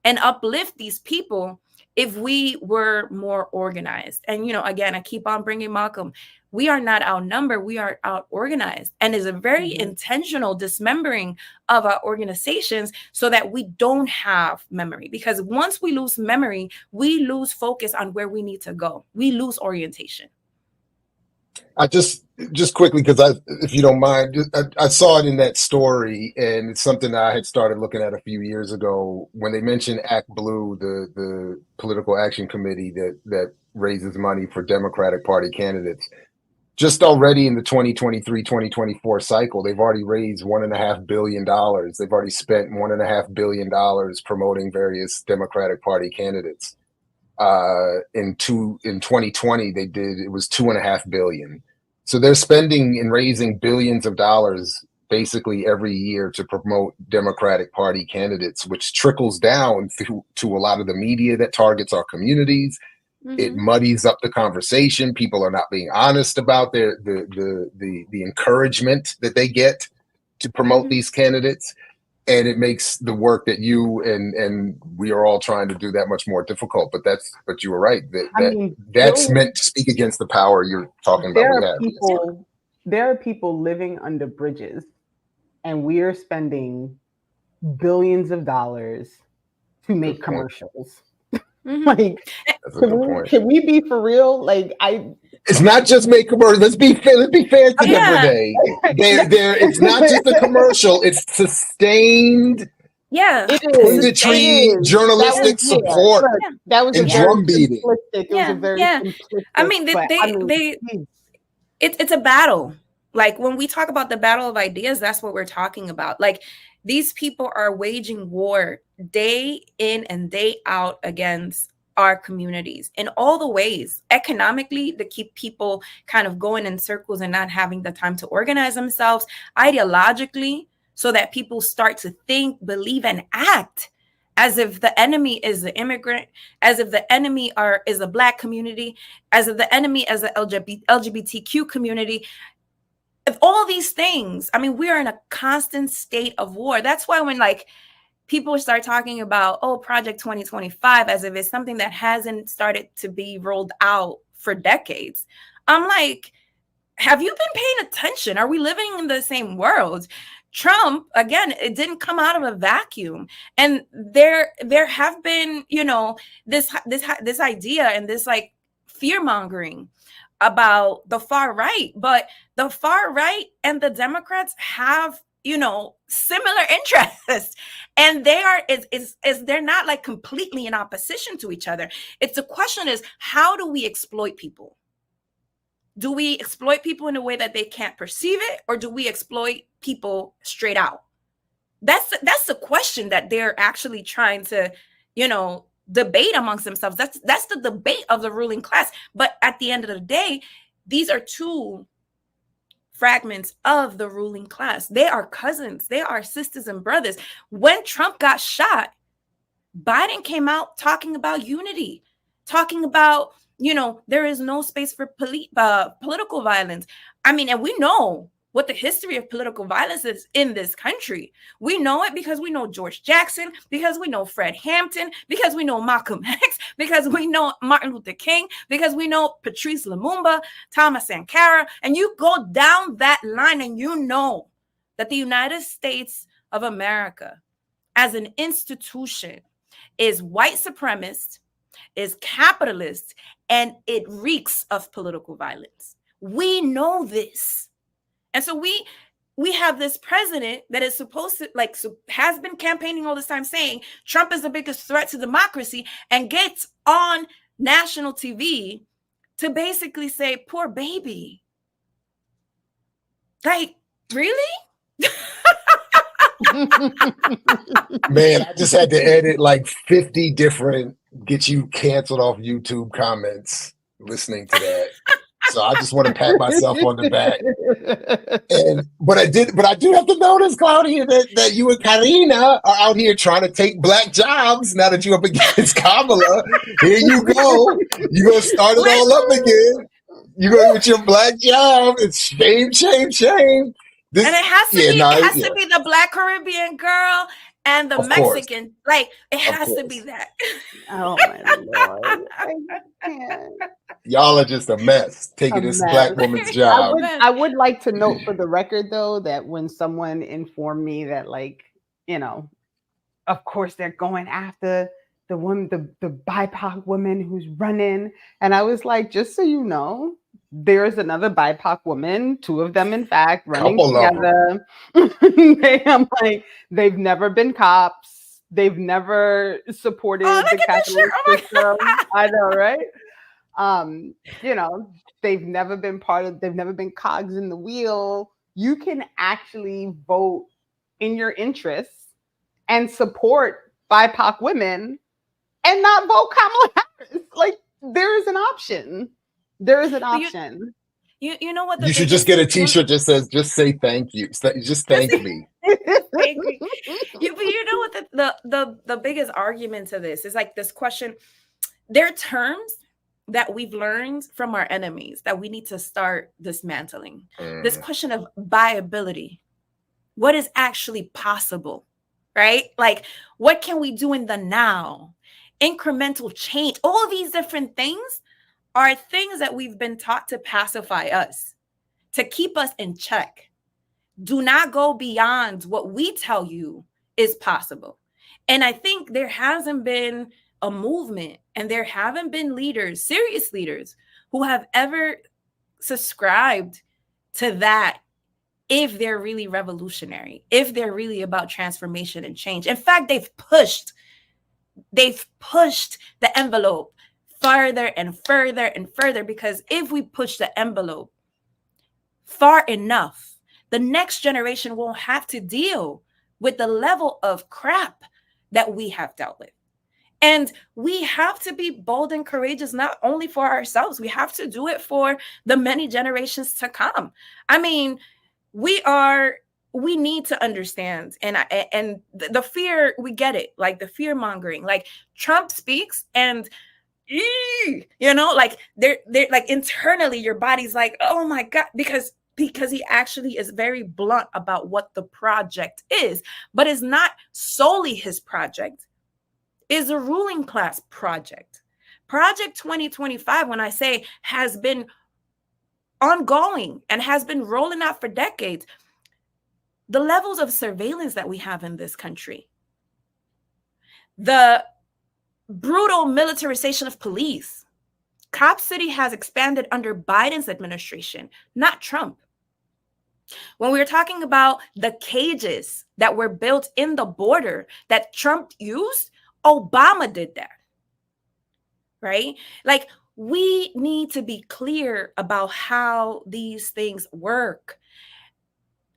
and uplift these people if we were more organized. And, again, I keep on bringing Malcolm. We are not outnumbered. We are out organized. And it's a very intentional dismembering of our organizations so that we don't have memory. Because once we lose memory, we lose focus on where we need to go. We lose orientation. I just quickly, because if you don't mind, I saw it in that story, and it's something I had started looking at a few years ago when they mentioned Act Blue, the political action committee that raises money for Democratic Party candidates. Just already in the 2023-2024 cycle, they've already raised $1.5 billion. They've already spent $1.5 billion promoting various Democratic Party candidates. In 2020, it was $2.5 billion. So they're spending and raising billions of dollars basically every year to promote Democratic Party candidates, which trickles down to a lot of the media that targets our communities. It muddies up the conversation. People are not being honest about the encouragement that they get to promote these candidates. And it makes the work that you and we are all trying to do that much more difficult. But you were right. That's meant to speak against the power you're talking about. There are people living under bridges, and we are spending billions of dollars to make commercials. Like, can we be for real? Like, it's not just make commercials. Let's be fair to them, Renee. It's not just a commercial. It's sustained. Yeah, punditry, journalistic support. That was and drum beating. I mean, it's a battle. Like, when we talk about the battle of ideas, that's what we're talking about. Like, these people are waging war day in and day out against our communities in all the ways, economically, to keep people kind of going in circles and not having the time to organize themselves, ideologically, so that people start to think, believe, and act as if the enemy is the immigrant, as if the enemy is the Black community, as if the enemy is the LGBTQ community. Of all these things, I mean, we are in a constant state of war. That's why when people start talking about, Project 2025, as if it's something that hasn't started to be rolled out for decades, I'm like, have you been paying attention? Are we living in the same world? Trump, again, it didn't come out of a vacuum. And there have been, this idea and this fear mongering about the far right, but the far right and the Democrats have similar interests, and they are is they're not like completely in opposition to each other. It's the question is, how do we exploit people? Do we exploit people in a way that they can't perceive it, or do we exploit people straight out? That's the question that they're actually trying to, debate amongst themselves. That's the debate of the ruling class. But at the end of the day, these are two fragments of the ruling class. They are cousins. They are sisters and brothers. When Trump got shot, Biden came out talking about unity, talking about, there is no space for political violence. I mean, and we know what the history of political violence is in this country. We know it because we know George Jackson, because we know Fred Hampton, because we know Malcolm X, because we know Martin Luther King, because we know Patrice Lumumba, Thomas Sankara, and you go down that line and you know that the United States of America as an institution is white supremacist, is capitalist, and it reeks of political violence. We know this. And so we have this president that is supposed to, has been campaigning all this time saying Trump is the biggest threat to democracy, and gets on national TV to basically say, poor baby. Like, really? Man, I just had to edit like 50 different get you canceled off YouTube comments listening to that. So I just want to pat myself on the back. But I do have to notice, Claudia, that you and Karina are out here trying to take black jobs now that you're up against Kamala. Here you go. You're going to start it all up again. You go with your black job. It's shame, shame, shame. And it has to to be the Black Caribbean girl and the Mexican. Like, it has to be that. Oh my Lord. Y'all are just a mess taking this black woman's job. I would like to note for the record, though, that when someone informed me that, of course they're going after the woman, the BIPOC woman who's running, and I was like, just so you know, there's another BIPOC woman, two of them, in fact, running together. I'm like, they've never been cops. They've never supported the capitalist system. I know, right? They've never been they've never been cogs in the wheel. You can actually vote in your interests and support BIPOC women and not vote Kamala Harris. Like, there is an option. There is an option. You know what? You should just get a T-shirt that says, "Just say thank you." Just thank me. But you know what? The biggest argument to this is like this question. There are terms that we've learned from our enemies that we need to start dismantling. This question of viability. What is actually possible, right? Like, what can we do in the now? Incremental change. All of these different things are things that we've been taught to pacify us, to keep us in check. Do not go beyond what we tell you is possible. And I think there hasn't been a movement, and there haven't been leaders, serious leaders, who have ever subscribed to that if they're really revolutionary, if they're really about transformation and change. In fact, they've pushed the envelope farther and further and further, because if we push the envelope far enough, the next generation won't have to deal with the level of crap that we have dealt with. And we have to be bold and courageous, not only for ourselves, we have to do it for the many generations to come. I mean, we need to understand, and the fear, we get it, like the fear mongering, like Trump speaks and like they're like internally your body's like, oh my God, because he actually is very blunt about what the project is, but it's not solely his project, is a ruling class project. Project 2025, when I say has been ongoing and has been rolling out for decades, the levels of surveillance that we have in this country, the brutal militarization of police. Cop City has expanded under Biden's administration, not Trump. When we're talking about the cages that were built in the border that Trump used, Obama did that, right? Like, we need to be clear about how these things work.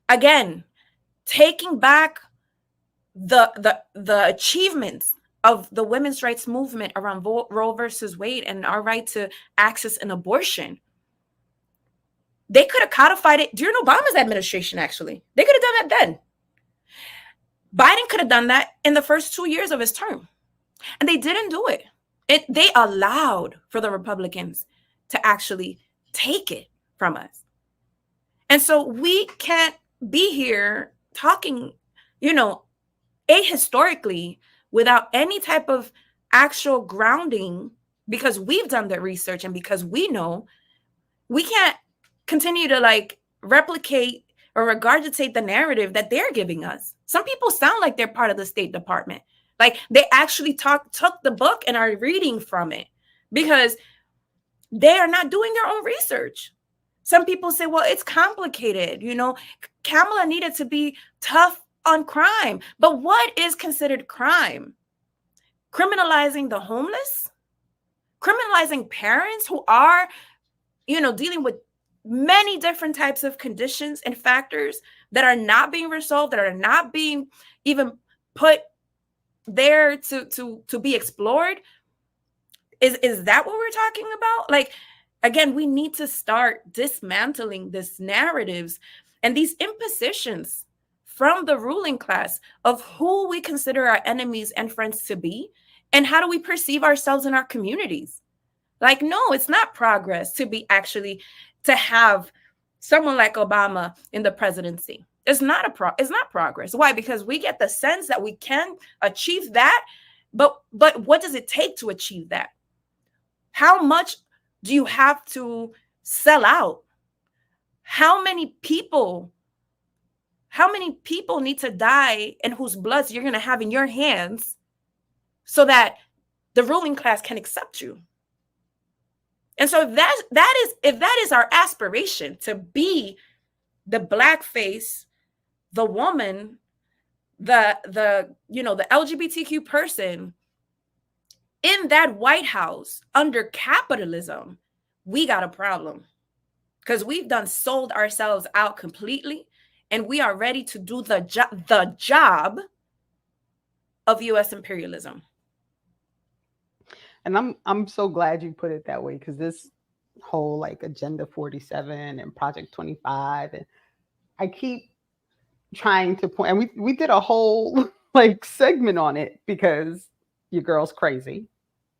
Again, taking back the achievements of the women's rights movement around Roe versus Wade and our right to access an abortion. They could have codified it during Obama's administration, actually. They could have done that then. Biden could have done that in the first 2 years of his term. And they didn't do it. They allowed for the Republicans to actually take it from us. And so we can't be here talking, ahistorically without any type of actual grounding, because we've done the research and because we know. We can't continue to replicate or regurgitate the narrative that they're giving us. Some people sound like they're part of the State Department. Like they actually took the book and are reading from it, because they are not doing their own research. Some people say, well, it's complicated. Kamala needed to be tough on crime. But what is considered crime? Criminalizing the homeless? Criminalizing parents who are, dealing with many different types of conditions and factors that are not being resolved, that are not being even put there to be explored? Is that what we're talking about? Again, we need to start dismantling these narratives and these impositions from the ruling class of who we consider our enemies and friends to be, and how do we perceive ourselves in our communities. No, it's not progress to have someone like Obama in the presidency. It's not progress. Why? Because we get the sense that we can achieve that, but what does it take to achieve that? How much do you have to sell out? How many people need to die and whose bloods you're going to have in your hands so that the ruling class can accept you? And so if that is our aspiration, to be the blackface, the woman, the LGBTQ person in that White House under capitalism, we got a problem, because we've sold ourselves out completely, and we are ready to do the job of U.S. imperialism. And I'm so glad you put it that way, because this whole Agenda 47 and Project 25, and I keep trying to point, and we did a whole segment on it, because your girl's crazy.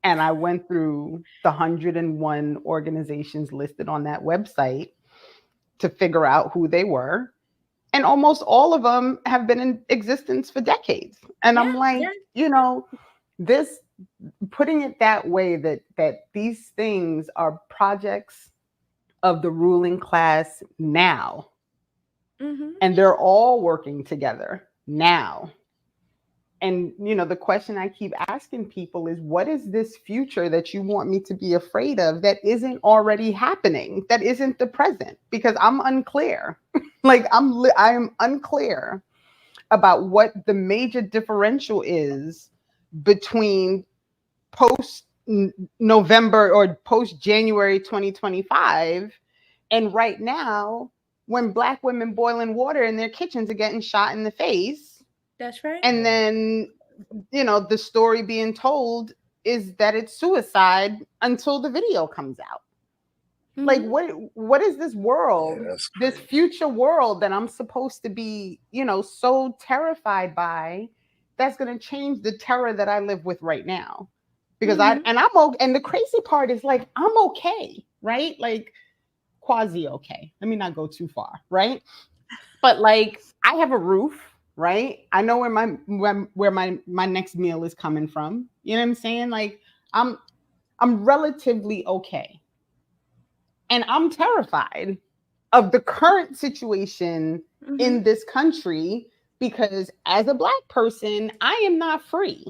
And I went through the 101 organizations listed on that website to figure out who they were. And almost all of them have been in existence for decades. And I'm this, putting it that way, that these things are projects of the ruling class now. Mm-hmm. And they're all working together now. And, the question I keep asking people is, what is this future that you want me to be afraid of that isn't already happening, that isn't the present? Because I'm unclear. I'm unclear about what the major differential is between post November or post January 2025 and right now, when Black women boiling water in their kitchens are getting shot in the face. That's right. And then, the story being told is that it's suicide until the video comes out. Mm-hmm. What is this world, this future world that I'm supposed to be, so terrified by, that's going to change the terror that I live with right now? Because mm-hmm. And the crazy part is I'm okay, right? Quasi okay. Let me not go too far, right? But I have a roof, right? I know where my next meal is coming from. You know what I'm saying? I'm relatively okay. And I'm terrified of the current situation mm-hmm. in this country, because as a Black person, I am not free.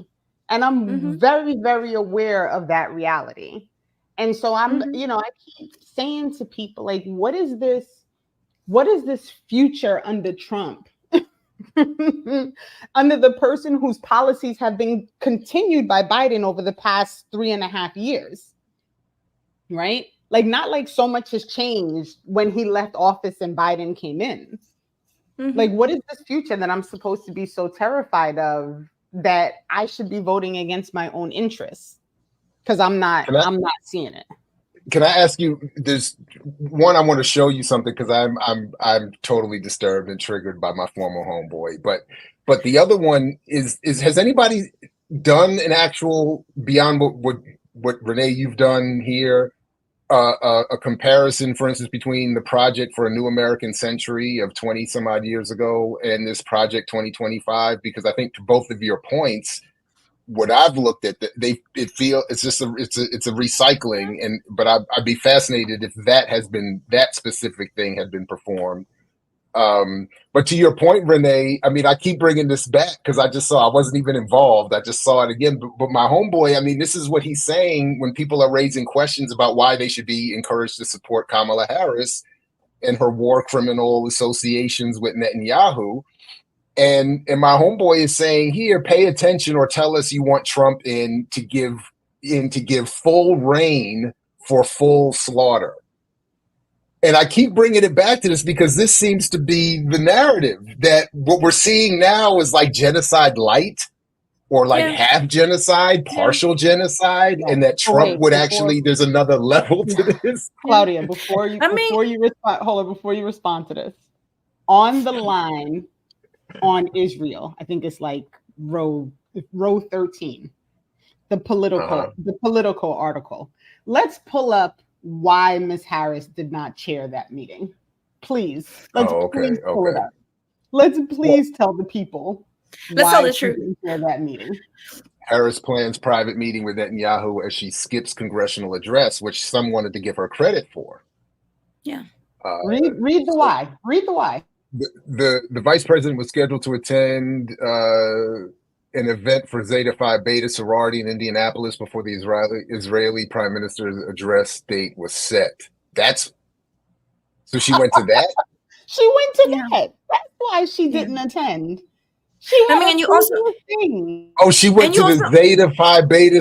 And I'm mm-hmm. very, very aware of that reality. And so I'm, mm-hmm. I keep saying to people, what is this what is this future under Trump? Under the person whose policies have been continued by Biden over the past 3.5 years, right? Like, not like so much has changed when he left office and Biden came in. Mm-hmm. Like, what is this future that I'm supposed to be so terrified of that I should be voting against my own interests? Because I'm not seeing it. Can I ask you? There's one I want to show you something because I'm totally disturbed and triggered by my former homeboy. But the other one is has anybody done an actual beyond what Renee you've done here? A comparison, for instance, between the project for a new American century of 20 some odd years ago and this project 2025, because I think to both of your points, what I've looked at, it's just a recycling, but I'd be fascinated if that specific thing had been performed. But to your point, Renee, I mean, I keep bringing this back because I wasn't even involved. I just saw it again. But my homeboy, I mean, this is what he's saying when people are raising questions about why they should be encouraged to support Kamala Harris and her war criminal associations with Netanyahu. And my homeboy is saying, here, pay attention or tell us you want Trump to give full reign for full slaughter. And I keep bringing it back to this because this seems to be the narrative that what we're seeing now is like genocide light or like half genocide, partial genocide, and that Trump would actually, there's another level to this. Claudia, before you respond to this, on the line on Israel, I think it's like row 13, the political article. Let's pull up why Ms. Harris did not chair that meeting. Please. Let's please pull it up. Let's please tell the people why she didn't chair that meeting. Harris plans private meeting with Netanyahu as she skips congressional address, which some wanted to give her credit for. Yeah. Read the why. Read the why. The vice president was scheduled to attend an event for Zeta Phi Beta sorority in Indianapolis before the Israeli prime minister's address date was set. So she went to that? She went to that. That's why she didn't attend. She and you also she went to the Zeta Phi Beta.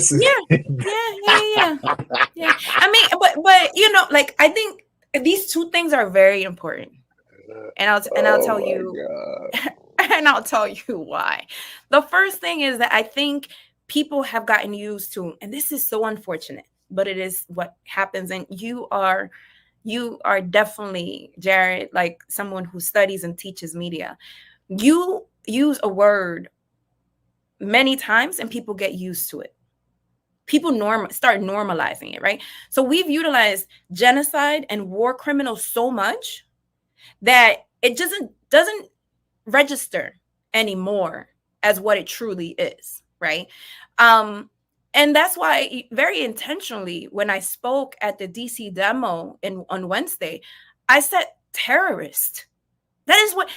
Yeah. I mean, but you know, like I think these two things are very important. And I'll tell you and I'll tell you why. The first thing is that I think people have gotten used to, and this is so unfortunate, but it is what happens. And you are definitely, Jared, like someone who studies and teaches media. You use a word many times and people get used to it. People start normalizing it, right? So we've utilized genocide and war criminals so much that it doesn't register anymore as what it truly is, right? And that's why very intentionally, when I spoke at the DC demo on Wednesday, I said terrorist. That is what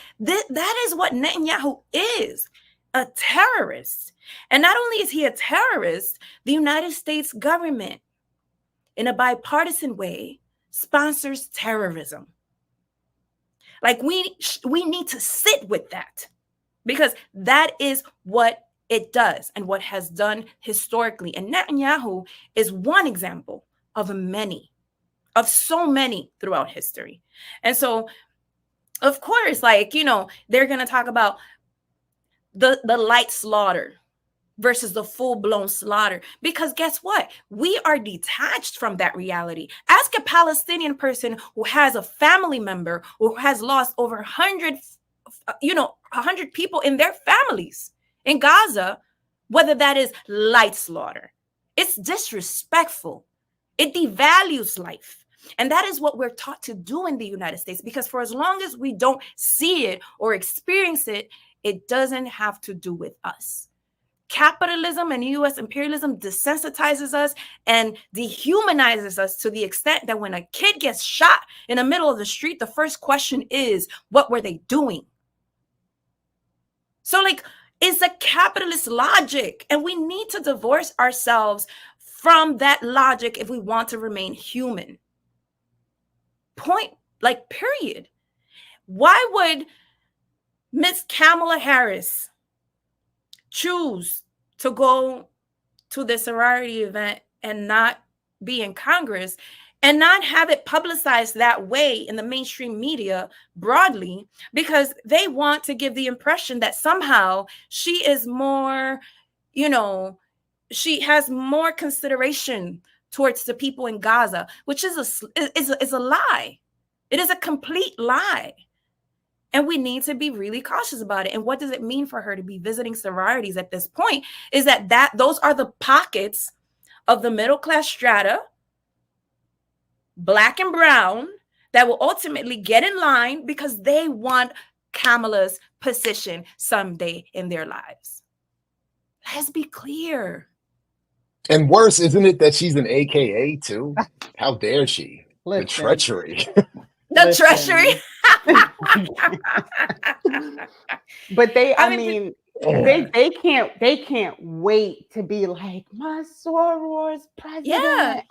Netanyahu is, a terrorist. And not only is he a terrorist, the United States government, in a bipartisan way, sponsors terrorism. Like we need to sit with that because that is what it does and what has done historically. And Netanyahu is one example of so many throughout history. And so, of course, like, you know, they're going to talk about the light slaughter versus the full-blown slaughter. Because guess what? We are detached from that reality. Ask a Palestinian person who has a family member who has lost over 100 people in their families in Gaza, whether that is light slaughter. It's disrespectful. It devalues life. And that is what we're taught to do in the United States, because for as long as we don't see it or experience it, it doesn't have to do with us. Capitalism and U.S. imperialism desensitizes us and dehumanizes us to the extent that when a kid gets shot in the middle of the street, the first question is, what were they doing? So, like, it's a capitalist logic, and we need to divorce ourselves from that logic if we want to remain human. Point, like, period. Why would Miss Kamala Harris choose to go to the sorority event and not be in Congress and not have it publicized that way in the mainstream media broadly? Because they want to give the impression that somehow she is more, you know, she has more consideration towards the people in Gaza, which is a lie. It is a complete lie. And we need to be really cautious about it. And what does it mean for her to be visiting sororities at this point? Is that those are the pockets of the middle class strata, Black and brown, that will ultimately get in line because they want Kamala's position someday in their lives. Let's be clear. And worse, isn't it that she's an AKA too? How dare she? The treachery. The treachery. But they can't wait to be like, my soror's president. Yeah,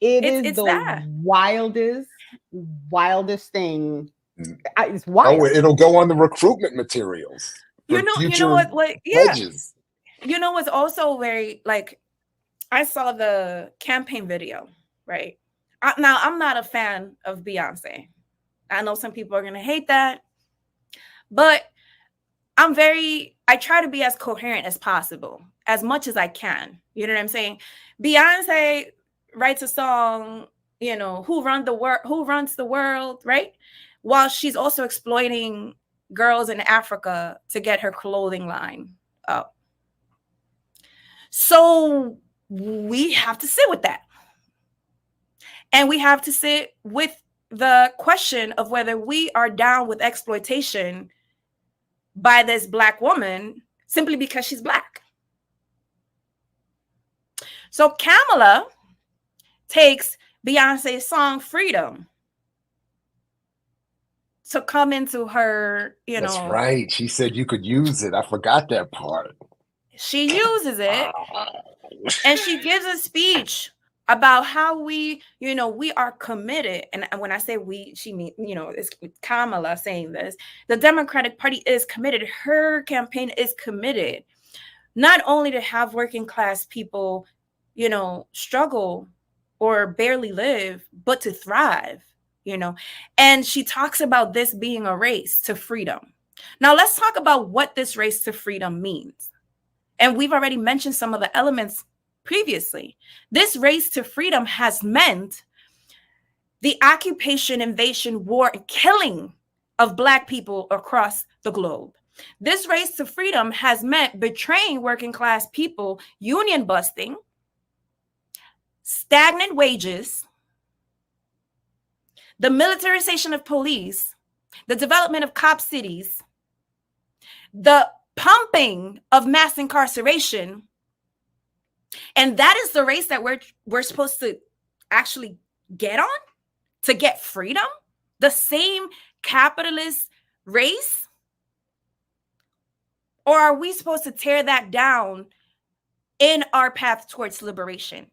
it is the wildest thing. It's wild. Oh, it'll go on the recruitment materials. You know what? Yeah. Pledges. You know what's also very, like, I saw the campaign video, right? Now, I'm not a fan of Beyonce. I know some people are going to hate that, but I try to be as coherent as possible, as much as I can. You know what I'm saying? Beyonce writes a song, who runs the world, right? While she's also exploiting girls in Africa to get her clothing line up. So we have to sit with that. And we have to sit with the question of whether we are down with exploitation by this Black woman simply because she's Black. So Kamala takes Beyonce's song Freedom to come into her, That's right. She said you could use it. I forgot that part. She uses it and she gives a speech about how we are committed. And when I say we, she means, it's Kamala saying this. The Democratic Party is committed. Her campaign is committed not only to have working class people, struggle or barely live, but to thrive, And she talks about this being a race to freedom. Now, let's talk about what this race to freedom means. And we've already mentioned some of the elements previously. This race to freedom has meant the occupation, invasion, war, and killing of Black people across the globe. This race to freedom has meant betraying working class people, union busting, stagnant wages, the militarization of police, the development of cop cities, the pumping of mass incarceration. And that is the race that we're supposed to actually get on to get freedom? The same capitalist race? Or are we supposed to tear that down in our path towards liberation?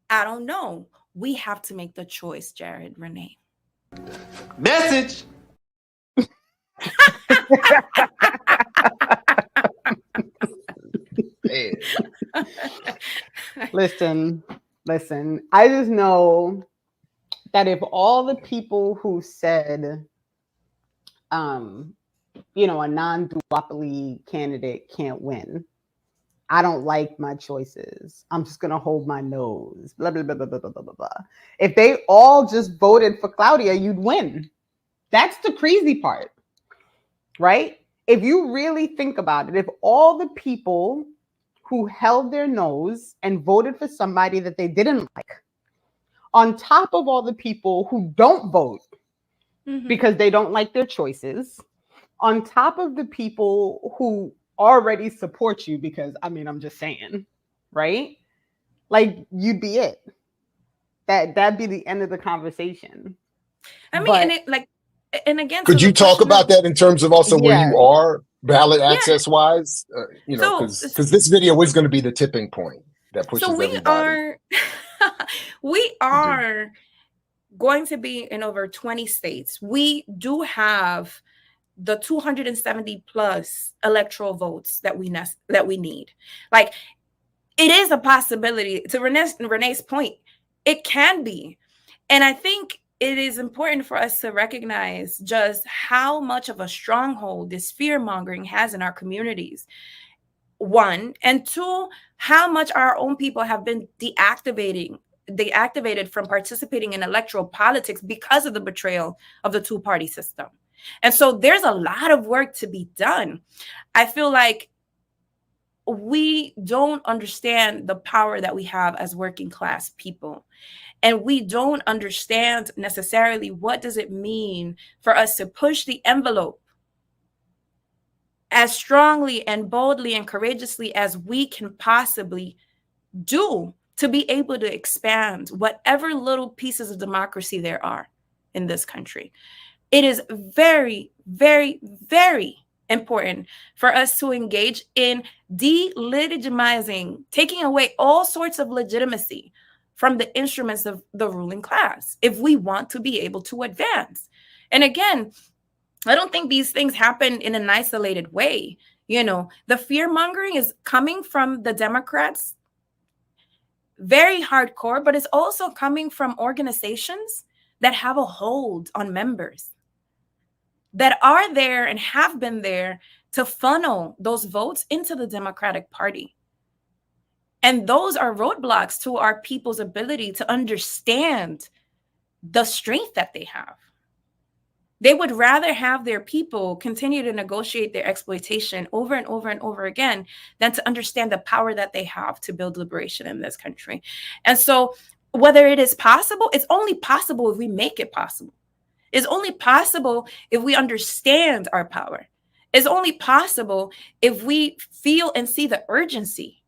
I don't know. We have to make the choice, Jared, Renee. Message. Listen. I just know that if all the people who said, a non-duopoly candidate can't win, I don't like my choices, I'm just going to hold my nose, blah, blah, blah, blah, blah, blah, blah, blah. If they all just voted for Claudia, you'd win. That's the crazy part, right? If you really think about it, if all the people who held their nose and voted for somebody that they didn't like, on top of all the people who don't vote because they don't like their choices, on top of the people who already support you because, I'm just saying, right? Like, you'd be it. That'd be the end of the conveation. And again, could you talk about that in terms of also where you are ballot access wise? Because this video is going to be the tipping point that pushes everybody. We are going to be in over 20 states. We do have the 270 plus electoral votes that we need. Like, it is a possibility. To Renee's point, it can be. And I think it is important for us to recognize just how much of a stronghold this fear mongering has in our communities. One, and two, how much our own people have been deactivated from participating in electoral politics because of the betrayal of the two-party system. And so there's a lot of work to be done. I feel like we don't understand the power that we have as working class people. And we don't understand necessarily what does it mean for us to push the envelope as strongly and boldly and courageously as we can possibly do to be able to expand whatever little pieces of democracy there are in this country. It is very, very, very important for us to engage in delegitimizing, taking away all sorts of legitimacy from the instruments of the ruling class if we want to be able to advance. And again, I don't think these things happen in an isolated way. You know, the fear mongering is coming from the Democrats, very hardcore, but it's also coming from organizations that have a hold on members, that are there and have been there to funnel those votes into the Democratic Party. And those are roadblocks to our people's ability to understand the strength that they have. They would rather have their people continue to negotiate their exploitation over and over and over again than to understand the power that they have to build liberation in this country. And so whether it is possible, it's only possible if we make it possible. It's only possible if we understand our power. It's only possible if we feel and see the urgency,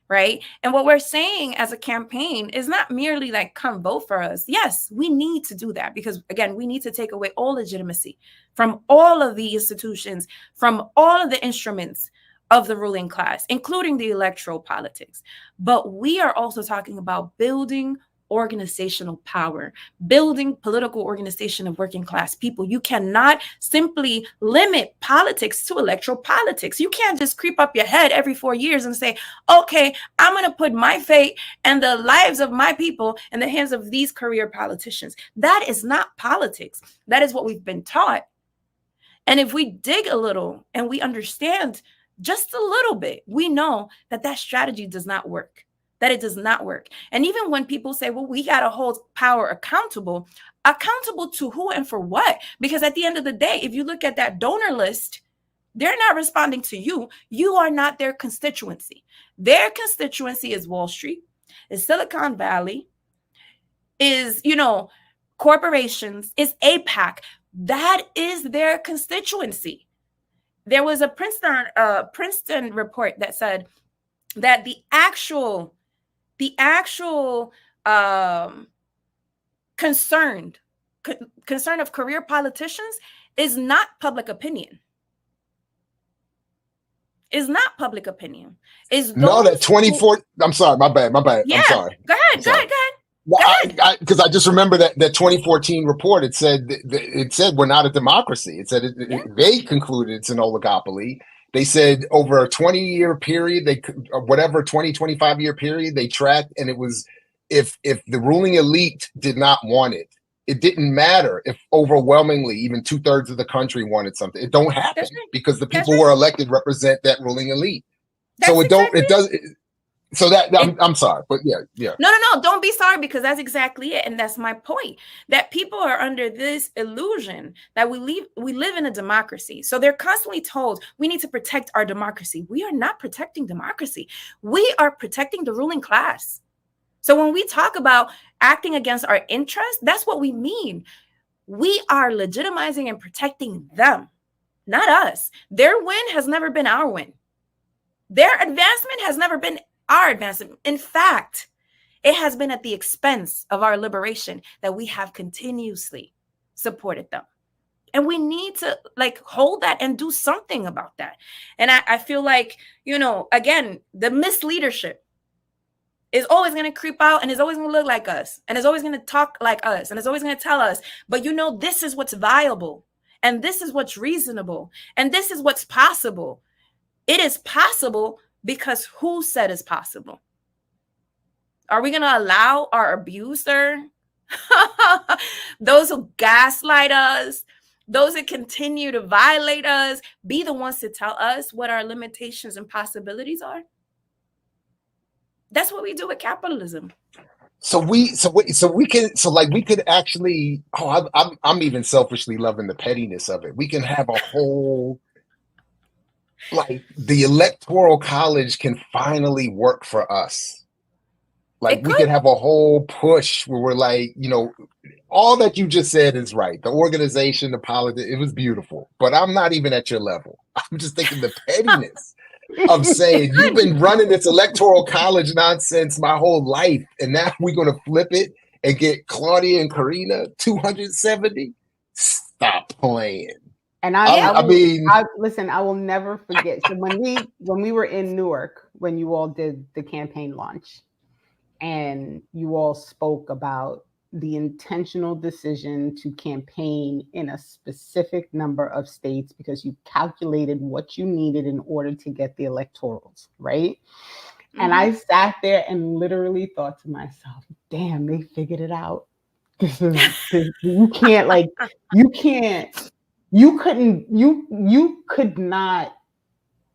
right? And what we're saying as a campaign is not merely like, come vote for us. Yes, we need to do that because, again, we need to take away all legitimacy from all of the institutions, from all of the instruments of the ruling class, including the electoral politics. But we are also talking about building organizational power, building political organization of working class people. You cannot simply limit politics to electoral politics. You can't just creep up your head every 4 years and say, okay, I'm going to put my fate and the lives of my people in the hands of these career politicians. That is not politics. That is what we've been taught. And if we dig a little and we understand just a little bit, we know that that strategy does not work. That it does not work. And even when people say, well, we got to hold power accountable to who and for what? Because at the end of the day, if you look at that donor list, they're not responding to you. You are not their constituency. Their constituency is Wall Street, is Silicon Valley, is, corporations, is APAC. That is their constituency. There was a Princeton report that said that the actual concern of career politicians is not public opinion. Is not public opinion. Is no, that 24. I'm sorry, my bad. Yeah, I'm sorry. Go ahead. Because I just remember that 2014 report. It said we're not a democracy. It said they concluded it's an oligopoly. They said over a 20-year period, 25-year period, they tracked, and it was if the ruling elite did not want it, it didn't matter if overwhelmingly even 2/3 of the country wanted something. It don't happen because the people who are elected represent that ruling elite. I'm sorry, but yeah. No, don't be sorry, because that's exactly it. And that's my point, that people are under this illusion that we live in a democracy. So they're constantly told we need to protect our democracy. We are not protecting democracy. We are protecting the ruling class. So when we talk about acting against our interests, that's what we mean. We are legitimizing and protecting them, not us. Their win has never been our win. Their advancement has never been our advancement. In fact, it has been at the expense of our liberation that we have continuously supported them. And we need to hold that and do something about that. And I feel like, again, the misleadership is always going to creep out and is always going to look like us and is always going to talk like us and is always going to tell us, but you know, this is what's viable and this is what's reasonable and this is what's possible. It is possible because who said it's possible? Are we going to allow our abuser, those who gaslight us, those that continue to violate us, be the ones to tell us what our limitations and possibilities are? That's what we do with capitalism. We could actually, I'm even selfishly loving the pettiness of it. We can have a whole, like, the electoral college can finally work for us. Like, we could have a whole push where we're like, you know, all that you just said is right. The organization, the politics, it was beautiful. But I'm not even at your level. I'm just thinking the pettiness of saying you've been running this electoral college nonsense my whole life, and now we're going to flip it and get Claudia and Karina 270. Stop playing. And listen, I will never forget. So when we were in Newark, when you all did the campaign launch, and you all spoke about the intentional decision to campaign in a specific number of states because you calculated what you needed in order to get the electorals, right? Mm-hmm. And I sat there and literally thought to myself, damn, they figured it out. You could not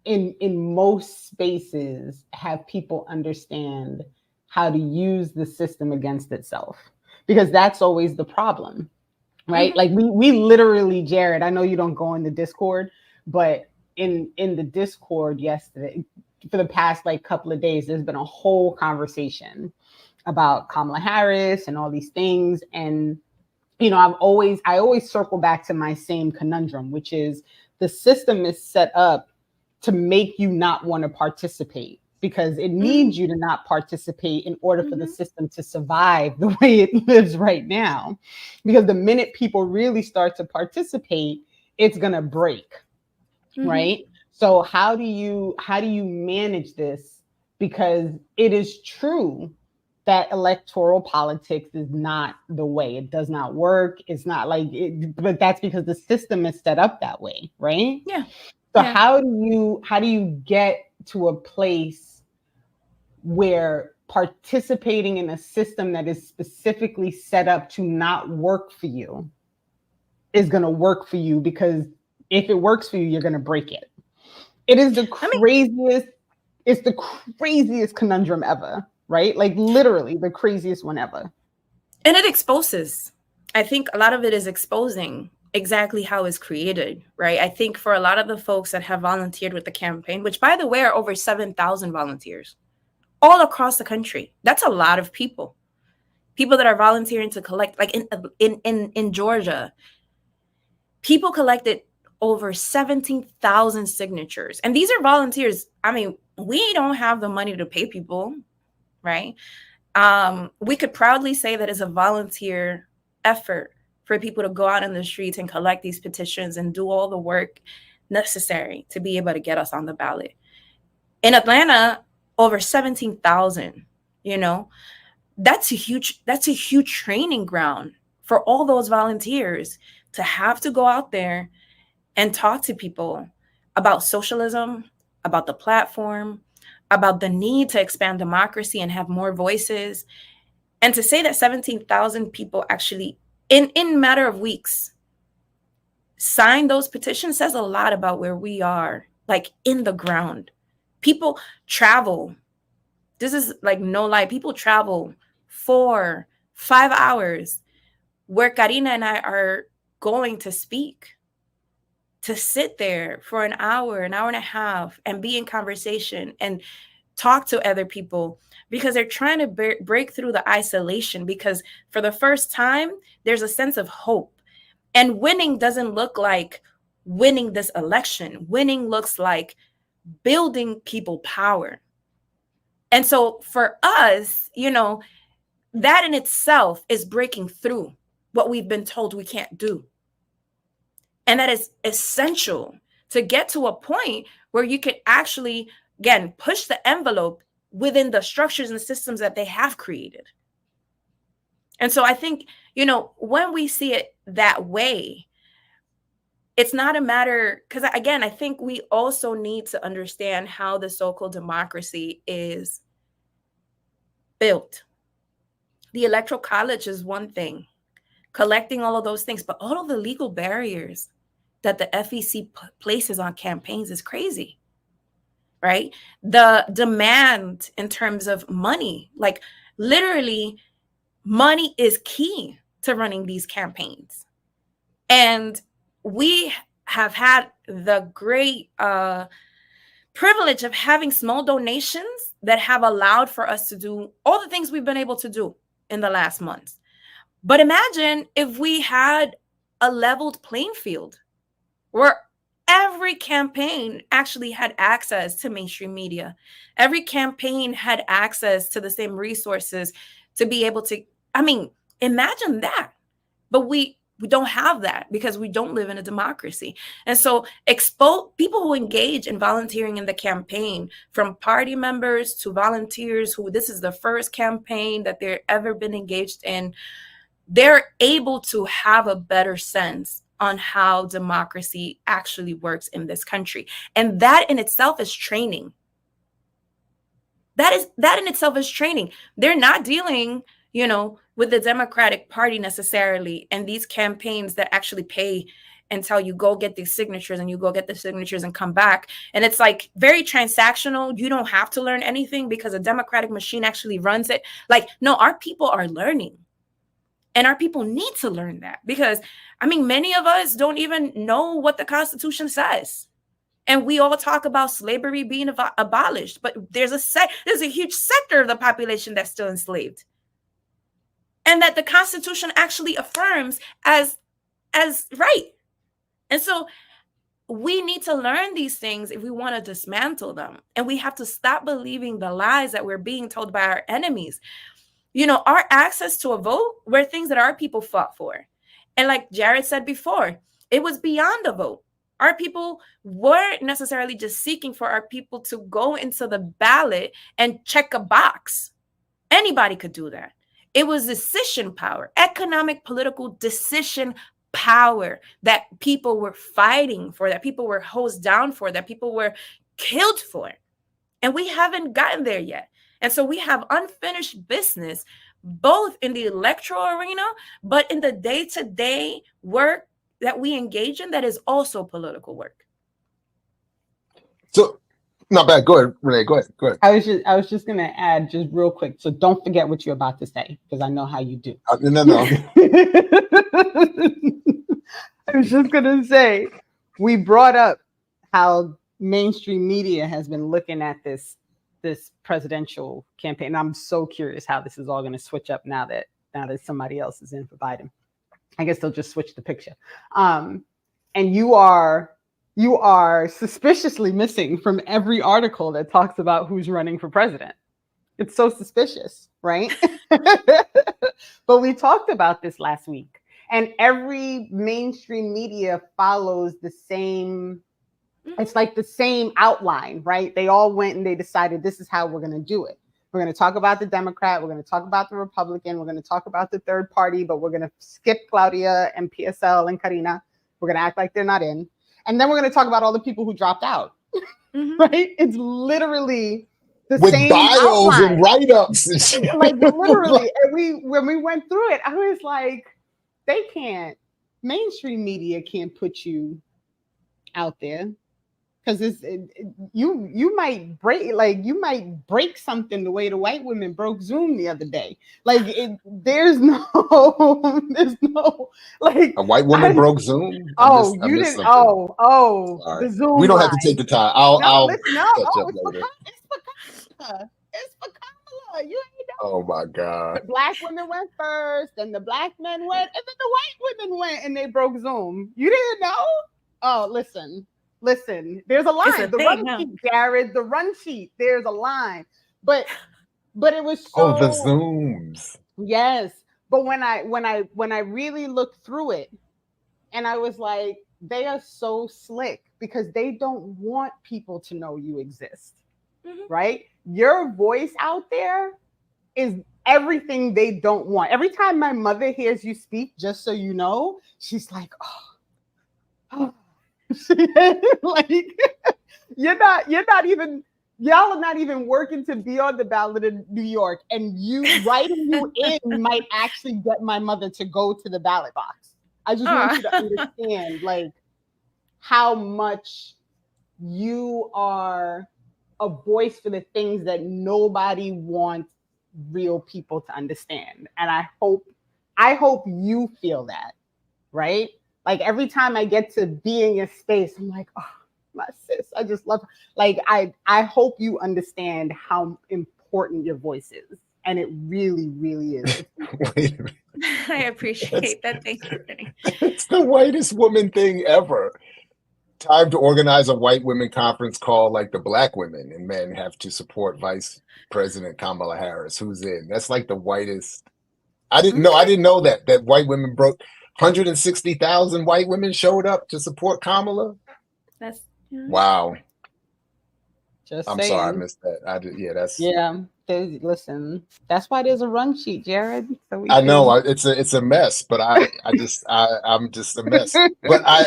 in most spaces have people understand how to use the system against itself, because that's always the problem, right? Mm-hmm. Like we literally, Jared, I know you don't go in the Discord, but in the Discord yesterday, for the past like couple of days, there's been a whole conversation about Kamala Harris and all these things. And, you know, I always circle back to my same conundrum, which is the system is set up to make you not want to participate, because it needs you to not participate in order for the system to survive the way it lives right now. Because the minute people really start to participate, it's going to break, right? So how do you manage this? Because it is true that electoral politics is not the way. It does not work. It's not like it, but that's because the system is set up that way, right? Yeah. So how do you get to a place where participating in a system that is specifically set up to not work for you is going to work for you? Because if it works for you, you're going to break it. It is the craziest conundrum ever, right? Like literally the craziest one ever. And it exposes. I think a lot of it is exposing exactly how it's created, right? I think for a lot of the folks that have volunteered with the campaign, which by the way are over 7,000 volunteers all across the country. That's a lot of people that are volunteering to collect, like in Georgia, people collected over 17,000 signatures. And these are volunteers. I mean, we don't have the money to pay people, right? We could proudly say that it's a volunteer effort for people to go out in the streets and collect these petitions and do all the work necessary to be able to get us on the ballot. In Atlanta, over 17,000, you know, that's a huge training ground for all those volunteers to have to go out there and talk to people about socialism, about the platform, about the need to expand democracy and have more voices. And to say that 17,000 people actually in matter of weeks signed those petitions says a lot about where we are, like in the ground. People travel. This is like no lie. People travel 4-5 hours where Karina and I are going to speak, to sit there for an hour and a half and be in conversation and talk to other people, because they're trying to break through the isolation, because for the first time, there's a sense of hope. And winning doesn't look like winning this election. Winning looks like building people power. And so for us, you know, that in itself is breaking through what we've been told we can't do. And that is essential to get to a point where you could actually, again, push the envelope within the structures and systems that they have created. And so I think, when we see it that way, it's not a matter, because again, I think we also need to understand how the so-called democracy is built. The Electoral College is one thing, collecting all of those things, but all of the legal barriers that the FEC places on campaigns is crazy, right? The demand in terms of money, like literally money is key to running these campaigns. And we have had the great privilege of having small donations that have allowed for us to do all the things we've been able to do in the last months. But imagine if we had a leveled playing field where every campaign actually had access to mainstream media. Every campaign had access to the same resources to be able to, imagine that. But we don't have that because we don't live in a democracy. And so people who engage in volunteering in the campaign, from party members to volunteers who this is the first campaign that they've ever been engaged in, they're able to have a better sense on how democracy actually works in this country. And that in itself is training. That in itself is training. They're not dealing, with the Democratic Party necessarily, and these campaigns that actually pay and tell you go get these signatures, and you go get the signatures and come back. And it's like very transactional. You don't have to learn anything because a democratic machine actually runs it. Like, no, our people are learning. And our people need to learn that because, many of us don't even know what the Constitution says. And we all talk about slavery being abolished, but there's a huge sector of the population that's still enslaved. And that the Constitution actually affirms as right. And so we need to learn these things if we want to dismantle them. And we have to stop believing the lies that we're being told by our enemies. Our access to a vote were things that our people fought for. And like Jared said before, it was beyond a vote. Our people weren't necessarily just seeking for our people to go into the ballot and check a box. Anybody could do that. It was decision power, economic, political decision power that people were fighting for, that people were hosed down for, that people were killed for. And we haven't gotten there yet. And so we have unfinished business, both in the electoral arena, but in the day-to-day work that we engage in that is also political work. So, not bad. Go ahead, Renee. Go ahead. I was just going to add just real quick. So don't forget what you're about to say, because I know how you do. No. I was just going to say, we brought up how mainstream media has been looking at this presidential campaign. I'm so curious how this is all going to switch up now that somebody else is in for Biden. I guess they'll just switch the picture. And you are suspiciously missing from every article that talks about who's running for president. It's so suspicious, right? But we talked about this last week, and every mainstream media follows the same. It's like the same outline, right? They all went and they decided this is how we're going to do it. We're going to talk about the Democrat. We're going to talk about the Republican. We're going to talk about the third party, but we're going to skip Claudia and PSL and Karina. We're going to act like they're not in. And then we're going to talk about all the people who dropped out, right? It's literally the with same bios outline. And write-ups and shit. Like literally. And when we went through it, I was like, mainstream media can't put you out there. Because you might break something the way the white women broke Zoom the other day. Like there's no like a white woman broke Zoom. You didn't. The Zoom. We don't have to take the time. I'll catch up later. It's for Kamala. You ain't know. Oh my God. The black women went first, and the black men went, and then the white women went, and they broke Zoom. You didn't know? Oh, listen, there's a line. The run sheet, Jared, the run sheet. There's a line. But it was so. Oh, the Zooms. Yes. But when I really looked through it, and I was like, they are so slick because they don't want people to know you exist. right? Your voice out there is everything they don't want. Every time my mother hears you speak, just so you know, she's like, oh. Like, you're not even, y'all are not even working to be on the ballot in New York, and you writing you in might actually get my mother to go to the ballot box. I just want you to understand, like, how much you are a voice for the things that nobody wants real people to understand. And I hope you feel that, right? Like, every time I get to be in your space, I'm like, oh, my sis, I just love her. Like, I hope you understand how important your voice is. And it really, really is. Wait a minute. I appreciate that. Thank you, Renee. It's the whitest woman thing ever. Time to organize a white women conference call like the black women and men have to support Vice President Kamala Harris, who's in. That's like the whitest. I didn't know that white women broke 160,000 white women showed up to support Kamala. That's wow. Just I'm saying. sorry I missed that. Yeah. Listen, that's why there's a run sheet, Jared. So I know it's a mess, but I'm just a mess. But I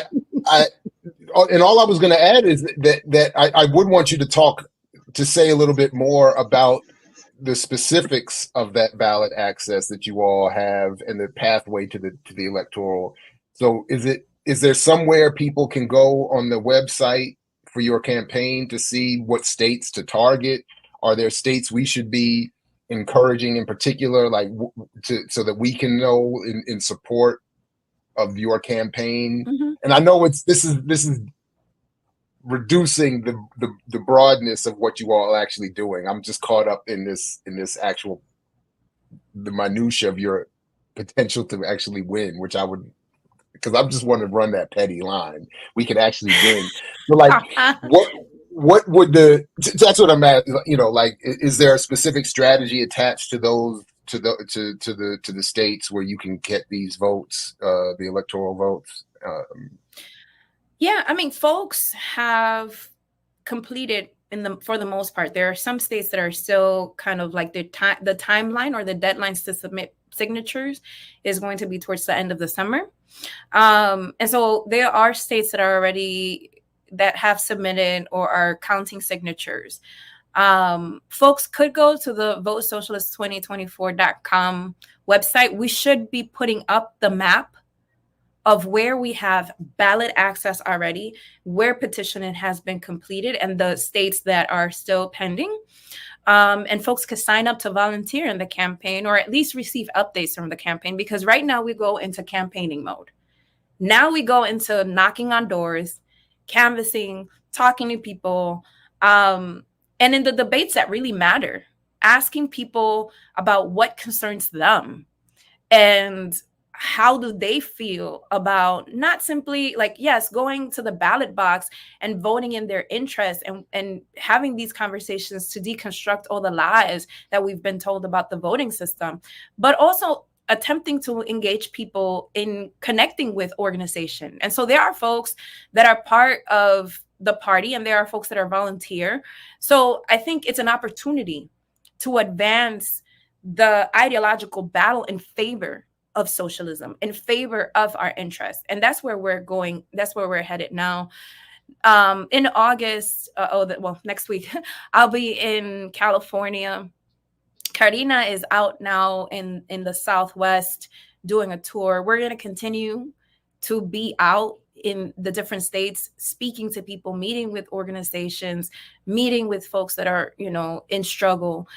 and all I was going to add is that I would want you to say a little bit more about the specifics of that ballot access that you all have and the pathway to the electoral. So is there somewhere people can go on the website for your campaign to see what states to target? Are there states we should be encouraging in particular, like so that we can know in support of your campaign? And I know this is reducing the broadness of what you all are actually doing. I'm just caught up in this actual the minutia of your potential to actually win, which I would, because I just want to run that petty line. We could actually win. So like what would that's what I'm at, like, is there a specific strategy attached to those to the states where you can get these votes, the electoral votes? Yeah, I mean, folks have completed for the most part. There are some states that are still kind of like the timeline or the deadlines to submit signatures is going to be towards the end of the summer. And so there are states that have submitted or are counting signatures. Folks could go to the votesocialist2024.com website. We should be putting up the map of where we have ballot access already, where petitioning has been completed, and the states that are still pending. And folks could sign up to volunteer in the campaign or at least receive updates from the campaign, because right now we go into campaigning mode. Now we go into knocking on doors, canvassing, talking to people, and in the debates that really matter, asking people about what concerns them and how do they feel about not simply like, yes, going to the ballot box and voting in their interest and having these conversations to deconstruct all the lies that we've been told about the voting system, but also attempting to engage people in connecting with organization. And so there are folks that are part of the party and there are folks that are volunteer. So I think it's an opportunity to advance the ideological battle in favor of socialism, in favor of our interests. And that's where we're going. That's where we're headed now. In August, next week, I'll be in California. Karina is out now in the Southwest doing a tour. We're going to continue to be out in the different states, speaking to people, meeting with organizations, meeting with folks that are, in struggle.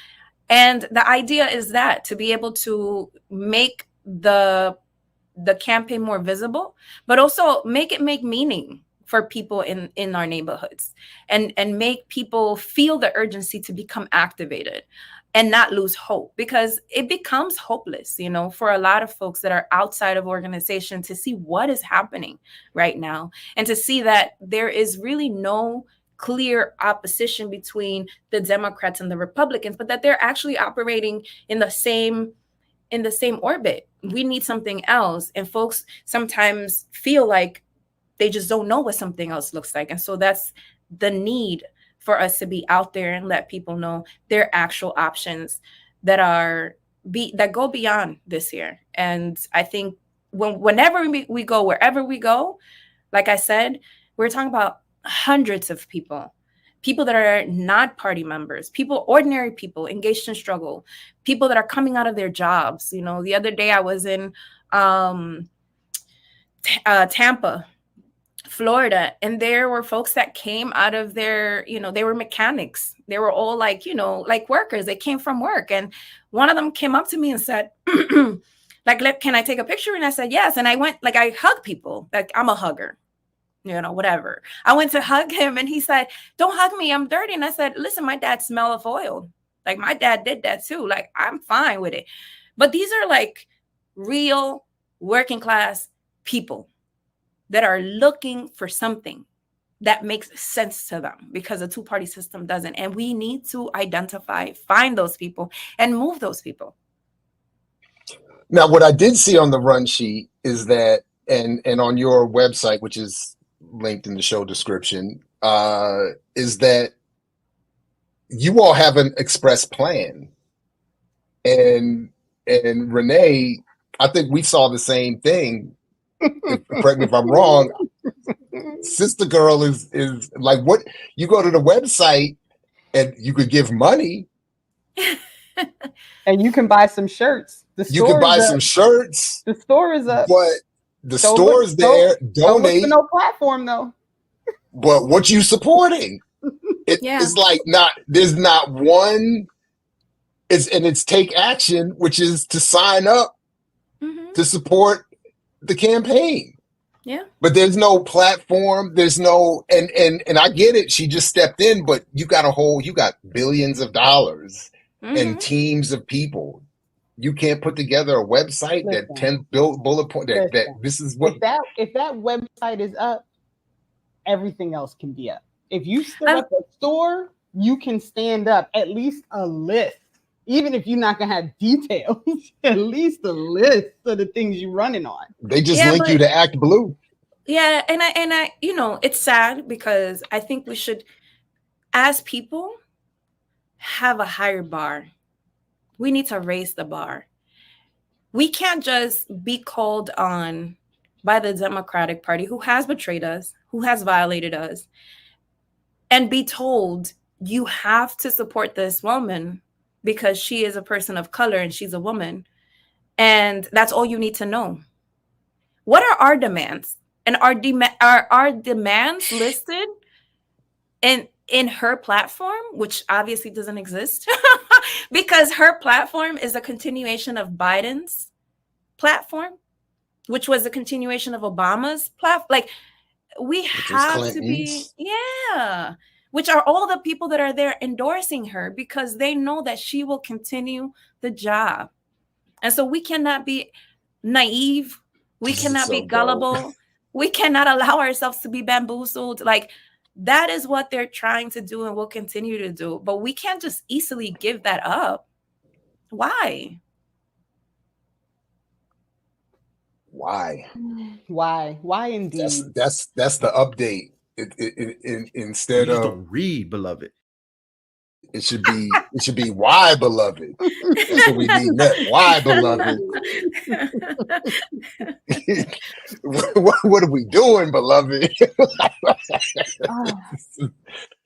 And the idea is that to be able to make the campaign more visible, but also make meaning for people in our neighborhoods and make people feel the urgency to become activated and not lose hope, because it becomes hopeless, for a lot of folks that are outside of organization to see what is happening right now and to see that there is really no clear opposition between the Democrats and the Republicans, but that they're actually operating in the same orbit. We need something else. And folks sometimes feel like they just don't know what something else looks like. And so that's the need for us to be out there and let people know there are actual options that go beyond this year. And I think whenever we go, wherever we go, like I said, we're talking about hundreds of people that are not party members, ordinary people engaged in struggle, people that are coming out of their jobs. You know, the other day I was in Tampa, Florida, and there were folks that came out of their, they were mechanics. They were all like, like workers. They came from work. And one of them came up to me and said, like, can I take a picture? And I said, yes. And I went, like, I hug people. Like, I'm a hugger. Whatever. I went to hug him and he said, don't hug me, I'm dirty. And I said, listen, my dad smell of oil. Like, my dad did that too. Like, I'm fine with it. But these are like real working class people that are looking for something that makes sense to them, because a two-party system doesn't. And we need to find those people and move those people. Now, what I did see on the run sheet is that, and on your website, which is linked in the show description, is that you all have an express plan. And Renee, I think we saw the same thing. Correct me if I'm wrong. Sister Girl is like, what, you go to the website and you could give money. And you can buy some shirts. You can buy some shirts. The store is up. But the store's there. Donate. No platform though. But what you supporting? It's like there's not one. It's take action, which is to sign up to support the campaign. Yeah. But there's no platform. There's no, and I get it. She just stepped in, but you got billions of dollars and teams of people. You can't put together a website that 10 bullet point that this is what. If that website is up, everything else can be up. If you set up a store, you can stand up at least a list. Even if you're not gonna have details, at least a list of the things you're running on. They just link you to Act Blue. Yeah, and I, it's sad because I think we should, as people, have a higher bar. We need to raise the bar. We can't just be called on by the Democratic Party, who has betrayed us, who has violated us, and be told you have to support this woman because she is a person of color and she's a woman. And that's all you need to know. What are our demands? And are our demands listed in her platform, which obviously doesn't exist, because her platform is a continuation of Biden's platform, which was a continuation of Obama's platform. Like, we have to be, which are all the people that are there endorsing her because they know that she will continue the job. And so we cannot be naive. We cannot be gullible. We cannot allow ourselves to be bamboozled. Like, that is what they're trying to do and will continue to do. But we can't just easily give that up. Why? Why indeed? That's the update. Instead of don't read, beloved. It should be why, beloved. That's what we need next. Why, beloved? What are we doing, beloved?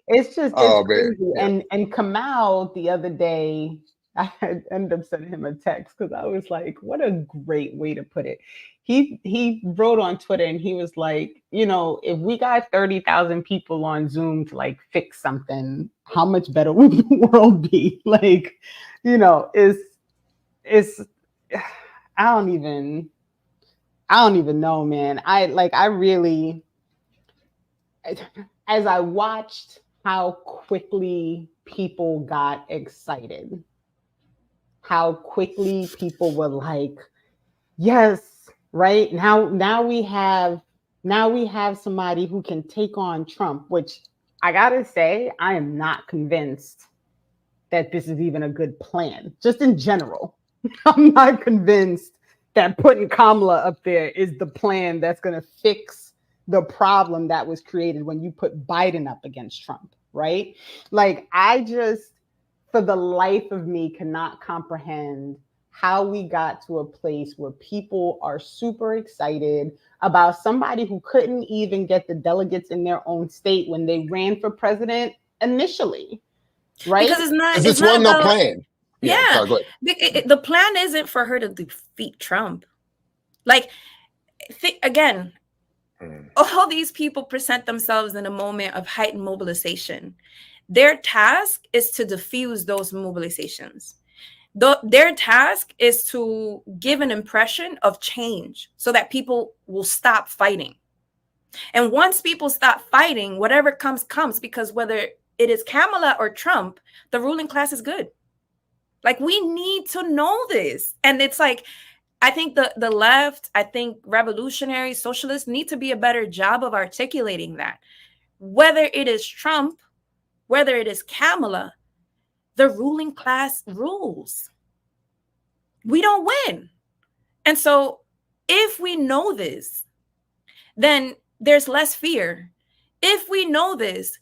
It's just man. Yeah. And Kamal the other day, I ended up sending him a text because I was like, what a great way to put it. He wrote on Twitter and he was like, if we got 30,000 people on Zoom to like fix something, how much better would the world be? Like, it's I don't even know, man. I really, as I watched how quickly people got excited, how quickly people were like, yes, right now we have somebody who can take on Trump, which I gotta say, I am not convinced that this is even a good plan, just in general. I'm not convinced that putting Kamala up there is the plan that's going to fix the problem that was created when you put Biden up against Trump. right? Like, I just, for the life of me, cannot comprehend how we got to a place where people are super excited about somebody who couldn't even get the delegates in their own state when they ran for president initially, right? Because it's not. It's not no about, plan. Yeah, sorry, go ahead. the plan isn't for her to defeat Trump. Like, again, all these people present themselves in a moment of heightened mobilization. Their task is to diffuse those mobilizations. Their task is to give an impression of change so that people will stop fighting. And once people stop fighting, whatever comes, because whether it is Kamala or Trump, the ruling class is good. Like, we need to know this. And it's like, I think the left, I think revolutionary socialists need to be a better job of articulating that. Whether it is Trump, whether it is Kamala, the ruling class rules. We don't win. And so if we know this, then there's less fear. If we know this,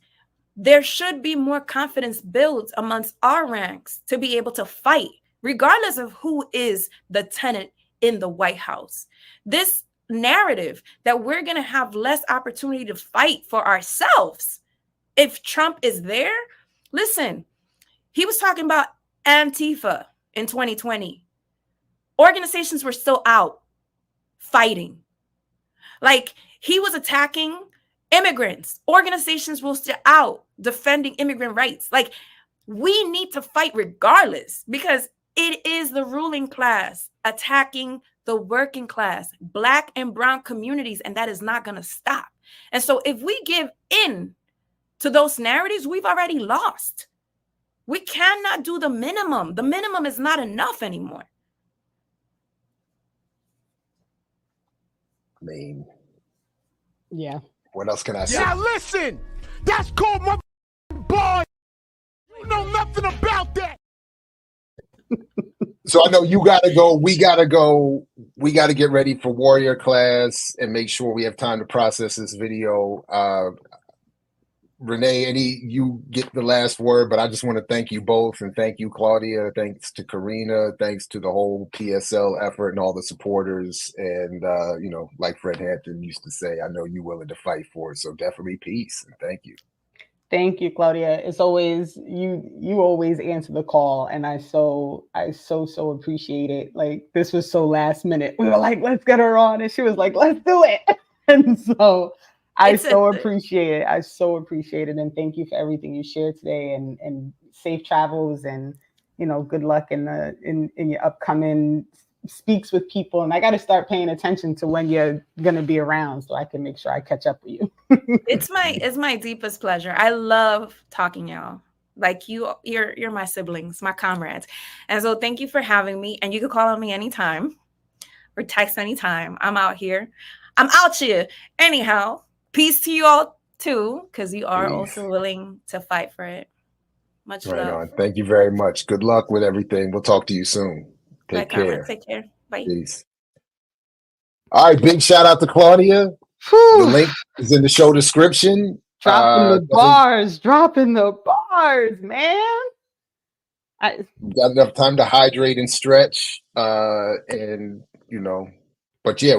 there should be more confidence built amongst our ranks to be able to fight, regardless of who is the tenant in the White House. This narrative that we're going to have less opportunity to fight for ourselves if Trump is there. Listen, he was talking about Antifa in 2020. Organizations were still out fighting. Like, he was attacking immigrants. Organizations were still out defending immigrant rights. Like, we need to fight regardless, because it is the ruling class attacking the working class, Black and brown communities, and that is not going to stop. And so if we give in to those narratives, we've already lost. We cannot do the minimum. The minimum is not enough anymore. I mean, yeah. What else can I say? Now listen, that's called my boy. You know nothing about that. So I know you gotta go. We gotta go. We gotta get ready for Warrior class and make sure we have time to process this video. Renee, you get the last word, but I just want to thank you both, and thank you, Claudia. Thanks to Karina. Thanks to the whole PSL effort and all the supporters. And like Fred Hampton used to say, I know you're willing to fight for it. So definitely peace and thank you. Thank you, Claudia. It's always you always answer the call, and I so appreciate it. Like, this was so last minute. We were like, let's get her on, and she was like, let's do it. And so I so appreciate it. I so appreciate it. And thank you for everything you shared today, and safe travels, and good luck in your upcoming speaks with people. And I got to start paying attention to when you're going to be around so I can make sure I catch up with you. It's my deepest pleasure. I love talking, y'all. Like, you're my siblings, my comrades. And so thank you for having me. And you can call on me anytime or text anytime. I'm out here. Anyhow, peace to you all too, because you are also willing to fight for it. Much love. On. Thank you very much. Good luck with everything. We'll talk to you soon. Take care. Take care. Bye. Peace. All right. Big shout out to Claudia. Whew. The link is in the show description. Dropping the bars, man. Got enough time to hydrate and stretch. But yeah,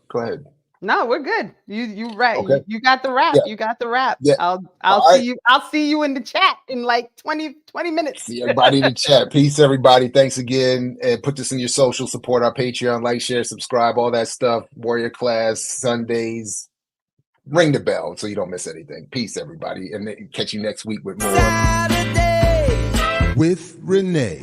go ahead. No, we're good. You right. Okay. You got the rap. Yeah. You got the rap. Yeah. I'll see you in the chat in like 20 minutes. See everybody in the chat. Peace, everybody. Thanks again. And put this in your social. Support our Patreon. Like, share, subscribe, all that stuff. Warrior class Sundays. Ring the bell so you don't miss anything. Peace, everybody. And catch you next week with more Saturday with Renee.